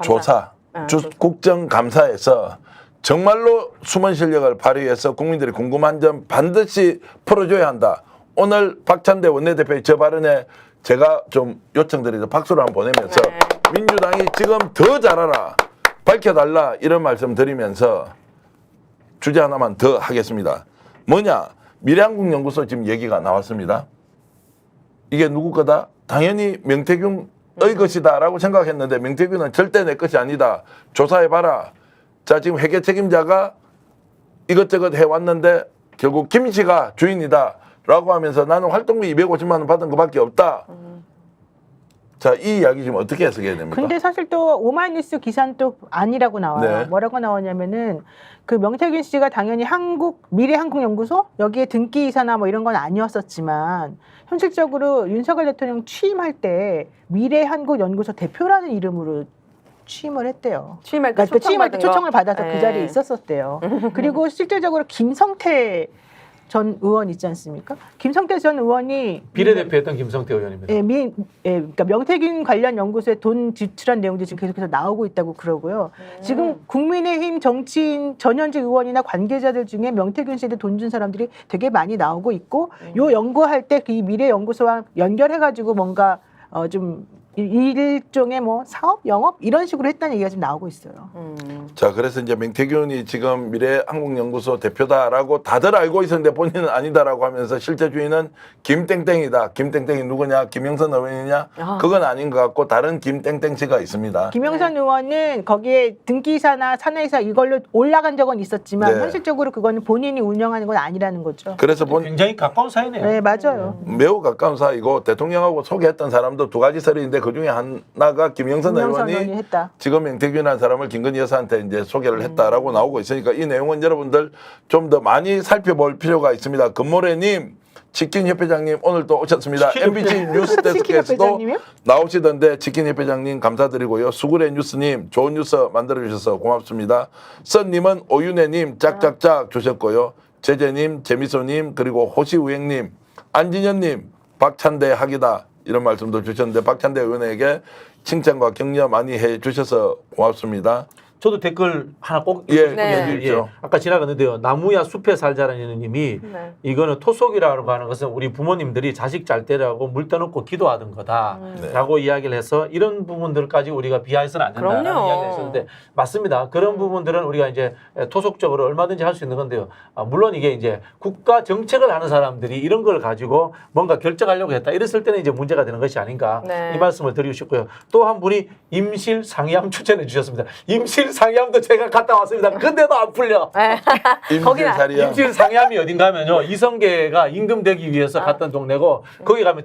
조사. 국정감사에서 정말로 숨은 실력을 발휘해서 국민들이 궁금한 점 반드시 풀어줘야 한다. 오늘 박찬대 원내대표의 저 발언에 제가 좀 요청드리죠. 박수를 한번 보내면서 네. 민주당이 지금 더 잘하라, 밝혀달라 이런 말씀 드리면서 주제 하나만 더 하겠습니다. 뭐냐? 미래한국연구소 지금 얘기가 나왔습니다. 이게 누구 거다? 당연히 명태균의 것이다라고 생각했는데 명태균은 절대 내 것이 아니다. 조사해봐라. 자, 지금 회계 책임자가 이것저것 해왔는데 결국 김 씨가 주인이다라고 하면서 나는 활동비 250만 원 받은 것밖에 없다. 자, 이 이야기 지금 어떻게 해석해야 됩니까? 근데 사실 또 오마이뉴스 기사는 또 아니라고 나와요. 네. 뭐라고 나오냐면은 그 명태균 씨가 당연히 미래한국연구소 여기에 등기 이사나 뭐 이런 건 아니었었지만 현실적으로 윤석열 대통령 취임할 때 미래한국연구소 대표라는 이름으로 취임을 했대요. 취임할 때 그러니까 취임할 때 초청을 받아서 네. 그 자리에 있었었대요. 그리고 실질적으로 김성태 전 의원 있지 않습니까? 김성태 전 의원이 비례대표였던 김성태 의원입니다. 그러니까 명태균 관련 연구소에 돈 지출한 내용들이 지금 계속해서 나오고 있다고 그러고요. 지금 국민의힘 정치인 전현직 의원이나 관계자들 중에 명태균 씨한테 돈 준 사람들이 되게 많이 나오고 있고 요 연구할 때 이 미래 연구소와 연결해가지고 뭔가 좀 일종의 뭐 사업, 영업 이런 식으로 했다는 얘기가 지금 나오고 있어요. 자, 그래서 이제 명태균이 지금 미래한국연구소 대표다라고 다들 알고 있었는데 본인은 아니다라고 하면서 실제 주인은 김땡땡이다. 김땡땡이 누구냐? 김영선 의원이냐? 그건 아닌 것 같고 다른 김땡땡 씨가 있습니다. 김영선 의원은 거기에 등기이사나 사내이사 이걸로 올라간 적은 있었지만 네. 현실적으로 그거는 본인이 운영하는 건 아니라는 거죠. 그래서 굉장히 가까운 사이네요. 네, 맞아요. 매우 가까운 사이고 대통령하고 소개했던 사람도 두 가지 설인데 그 중에 하나가 김영선 김영선 의원이 의원이 했다. 지금 명태균이라는 사람을 김건희 여사한테 이제 소개를 했다라고 나오고 있으니까 이 내용은 여러분들 좀 더 많이 살펴볼 필요가 있습니다. 금모래님, 치킨협회장님 오늘 또 오셨습니다. MBC 뉴스데스크에서도 치킨협회장님이요? 나오시던데 치킨협회장님 감사드리고요. 수구레 뉴스님 좋은 뉴스 만들어주셔서 고맙습니다. 썬님은 오윤혜님 짝짝짝 주셨고요. 제재님, 재미소님, 그리고 호시우행님, 안진현님, 박찬대 학이다 이런 말씀도 주셨는데 박찬대 의원에게 칭찬과 격려 많이 해주셔서 고맙습니다. 저도 댓글 하나 꼭 예, 네. 해주십시오. 아까 지나갔는데요. 나무야 숲에 살자라는 님이 네. 이거는 토속이라고 하는 것은 우리 부모님들이 자식 잘 되라고 물 떠놓고 기도하던 거다라고 이야기를 해서 이런 부분들까지 우리가 비하해서는 안 된다라는 그럼요. 이야기를 했었는데 맞습니다. 그런 부분들은 우리가 이제 토속적으로 얼마든지 할 수 있는 건데요. 물론 이게 이제 국가 정책을 하는 사람들이 이런 걸 가지고 뭔가 결정하려고 했다. 이랬을 때는 이제 문제가 되는 것이 아닌가 네. 이 말씀을 드리고 싶고요. 또 한 분이 임실 상의함 추천해 주셨습니다. 임실 상의함도 제가 갔다 왔습니다. 근데도 안 풀려. 임실 자리야. 임실 상해함이 어딘가 하면요. 이성계가 임금되기 위해서 갔던 동네고 거기 가면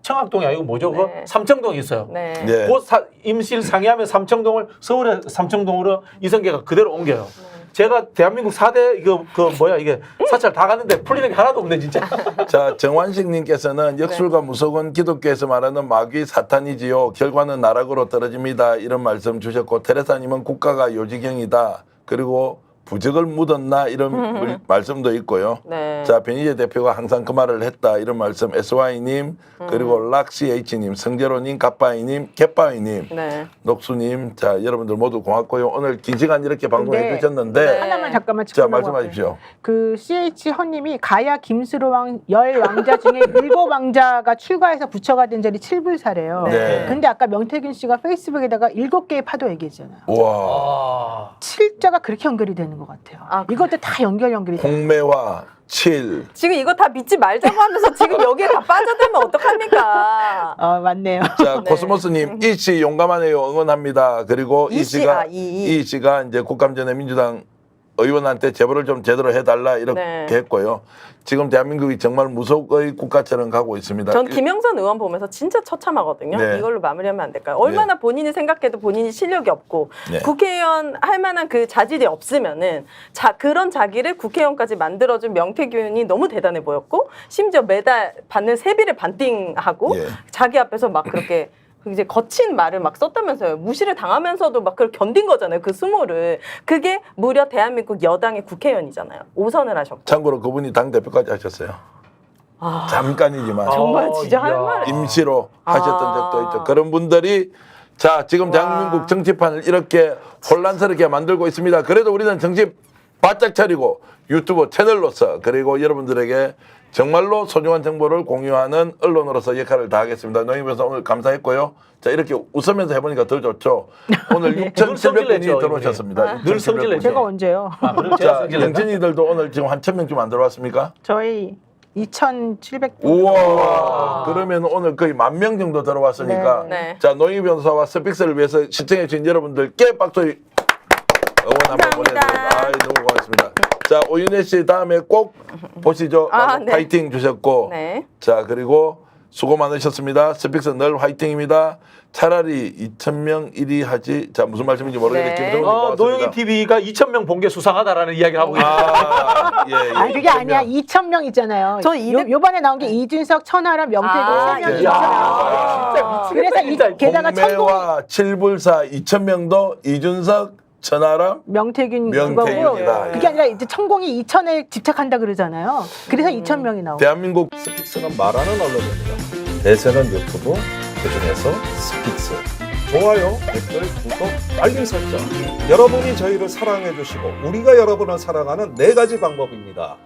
청학동이 아니고 뭐죠? 그거? 네. 삼청동이 있어요. 네. 네. 그 임실 상해하면 삼청동을 서울의 삼청동으로 이성계가 그대로 옮겨요. 제가 대한민국 4대 이게 사찰 다 갔는데 풀리는 게 하나도 없네 진짜. 자, 정환식님께서는 역술과 무속은 기독교에서 말하는 마귀 사탄이지요. 결과는 나락으로 떨어집니다. 이런 말씀 주셨고 테레사님은 국가가 요지경이다. 그리고 부적을 묻었나 이런 말씀도 있고요. 네. 자, 변희재 대표가 항상 그 말을 했다 이런 말씀 SY님 그리고 락CH님 성재로님 갓바이님 갯바이님 네. 녹수님 자 여러분들 모두 고맙고요. 오늘 긴 시간 이렇게 방송해 네. 주셨는데 네. 하나만 잠깐만 자 짚어보고 말씀하십시오. 그 CH 헌님이 가야 김수로왕 10왕자 중에 7왕자가 출가해서 부처가 된 자리 7불사래요. 네. 근데 아까 명태균 씨가 페이스북에다가 7개의 파도 얘기했잖아요. 우와. 7자가 그렇게 연결이 되는 있다는 것 같아요. 아, 그래요? 이것도 다 연결이 돼. 홍매화 7. 지금 이거 다 믿지 말자고 하면서 지금 여기에 다 빠져들면 어떡합니까? 맞네요. 자, 네. 코스모스님, 이 씨 용감하네요. 응원합니다. 그리고 이 씨, 아, 이. 이 씨가 이제 국감전에 민주당 의원한테 제보를 좀 제대로 해달라 이렇게 네. 했고요. 지금 대한민국이 정말 무속의 국가처럼 가고 있습니다. 전 김영선 의원 보면서 진짜 처참하거든요. 네. 이걸로 마무리하면 안 될까요? 얼마나 본인이 생각해도 본인이 실력이 없고 네. 국회의원 할 만한 그 자질이 없으면은 그런 자기를 국회의원까지 만들어준 명태균이 너무 대단해 보였고 심지어 매달 받는 세비를 반띵하고 예. 자기 앞에서 막 그렇게 이제 거친 말을 막 썼다면서요. 무시를 당하면서도 막 그걸 견딘 거잖아요. 그 수모를. 그게 무려 대한민국 여당의 국회의원이잖아요. 5선을 하셨고. 참고로 그분이 당대표까지 하셨어요. 아, 잠깐이지만 정말 진짜 할 이야. 말. 임시로 하셨던 아. 적도 있죠. 그런 분들이 자 지금 와. 대한민국 정치판을 이렇게 혼란스럽게 만들고 있습니다. 그래도 우리는 정치 바짝 차리고 유튜브 채널로서 그리고 여러분들에게 정말로 소중한 정보를 공유하는 언론으로서 역할을 다하겠습니다. 노영희 변호사 오늘 감사했고요. 자 이렇게 웃으면서 해보니까 더 좋죠. 오늘 네. 6,700분이 들어오셨습니다. 늘 성질냈죠. 제가 언제요? 그럼 자 성질냈나? 영진이들도 오늘 지금 한 1,000명쯤 안 들어왔습니까? 저희 2,700분. 우와 그러면 오늘 거의 10,000명 정도 들어왔으니까 네. 자 노영희 변호사와 스픽스를 위해서 시청해 주신 여러분들께 박수 응원 한번 감사합니다. 보내드립니다. 너무 고맙습니다. 자 오윤혜 씨 다음에 꼭 보시죠. 아, 네. 파이팅 주셨고 네. 자 그리고 수고 많으셨습니다. 스픽스 늘 화이팅입니다. 차라리 2,000명 1위 하지. 자 무슨 말씀인지 모르겠는데 네. 김성훈님 고맙습니다. 노영희 TV가 2,000명 본 게 수상하다라는 이야기를 하고 있어요. 예. 그게 아니야. 2,000명 있잖아요. 저 200 요번에 나온 게 이준석, 천하람, 명태균 아, 3명이 예. 있잖아요. 진짜 그래서 미치겠다. 게다가 천공 홍매와 칠불사 2,000명도 이준석 천하람 명태균 명태균이다. 그거고 그게 아니라 이제 천공이 2,000에 집착한다 그러잖아요. 그래서 2,000명이 나오고. 대한민국 스픽스는 말하는 언론입니다. 대세는 유튜브, 그중에서 스픽스. 좋아요, 댓글, 구독, 알림 설정. 여러분이 저희를 사랑해 주시고 우리가 여러분을 사랑하는 4가지 방법입니다.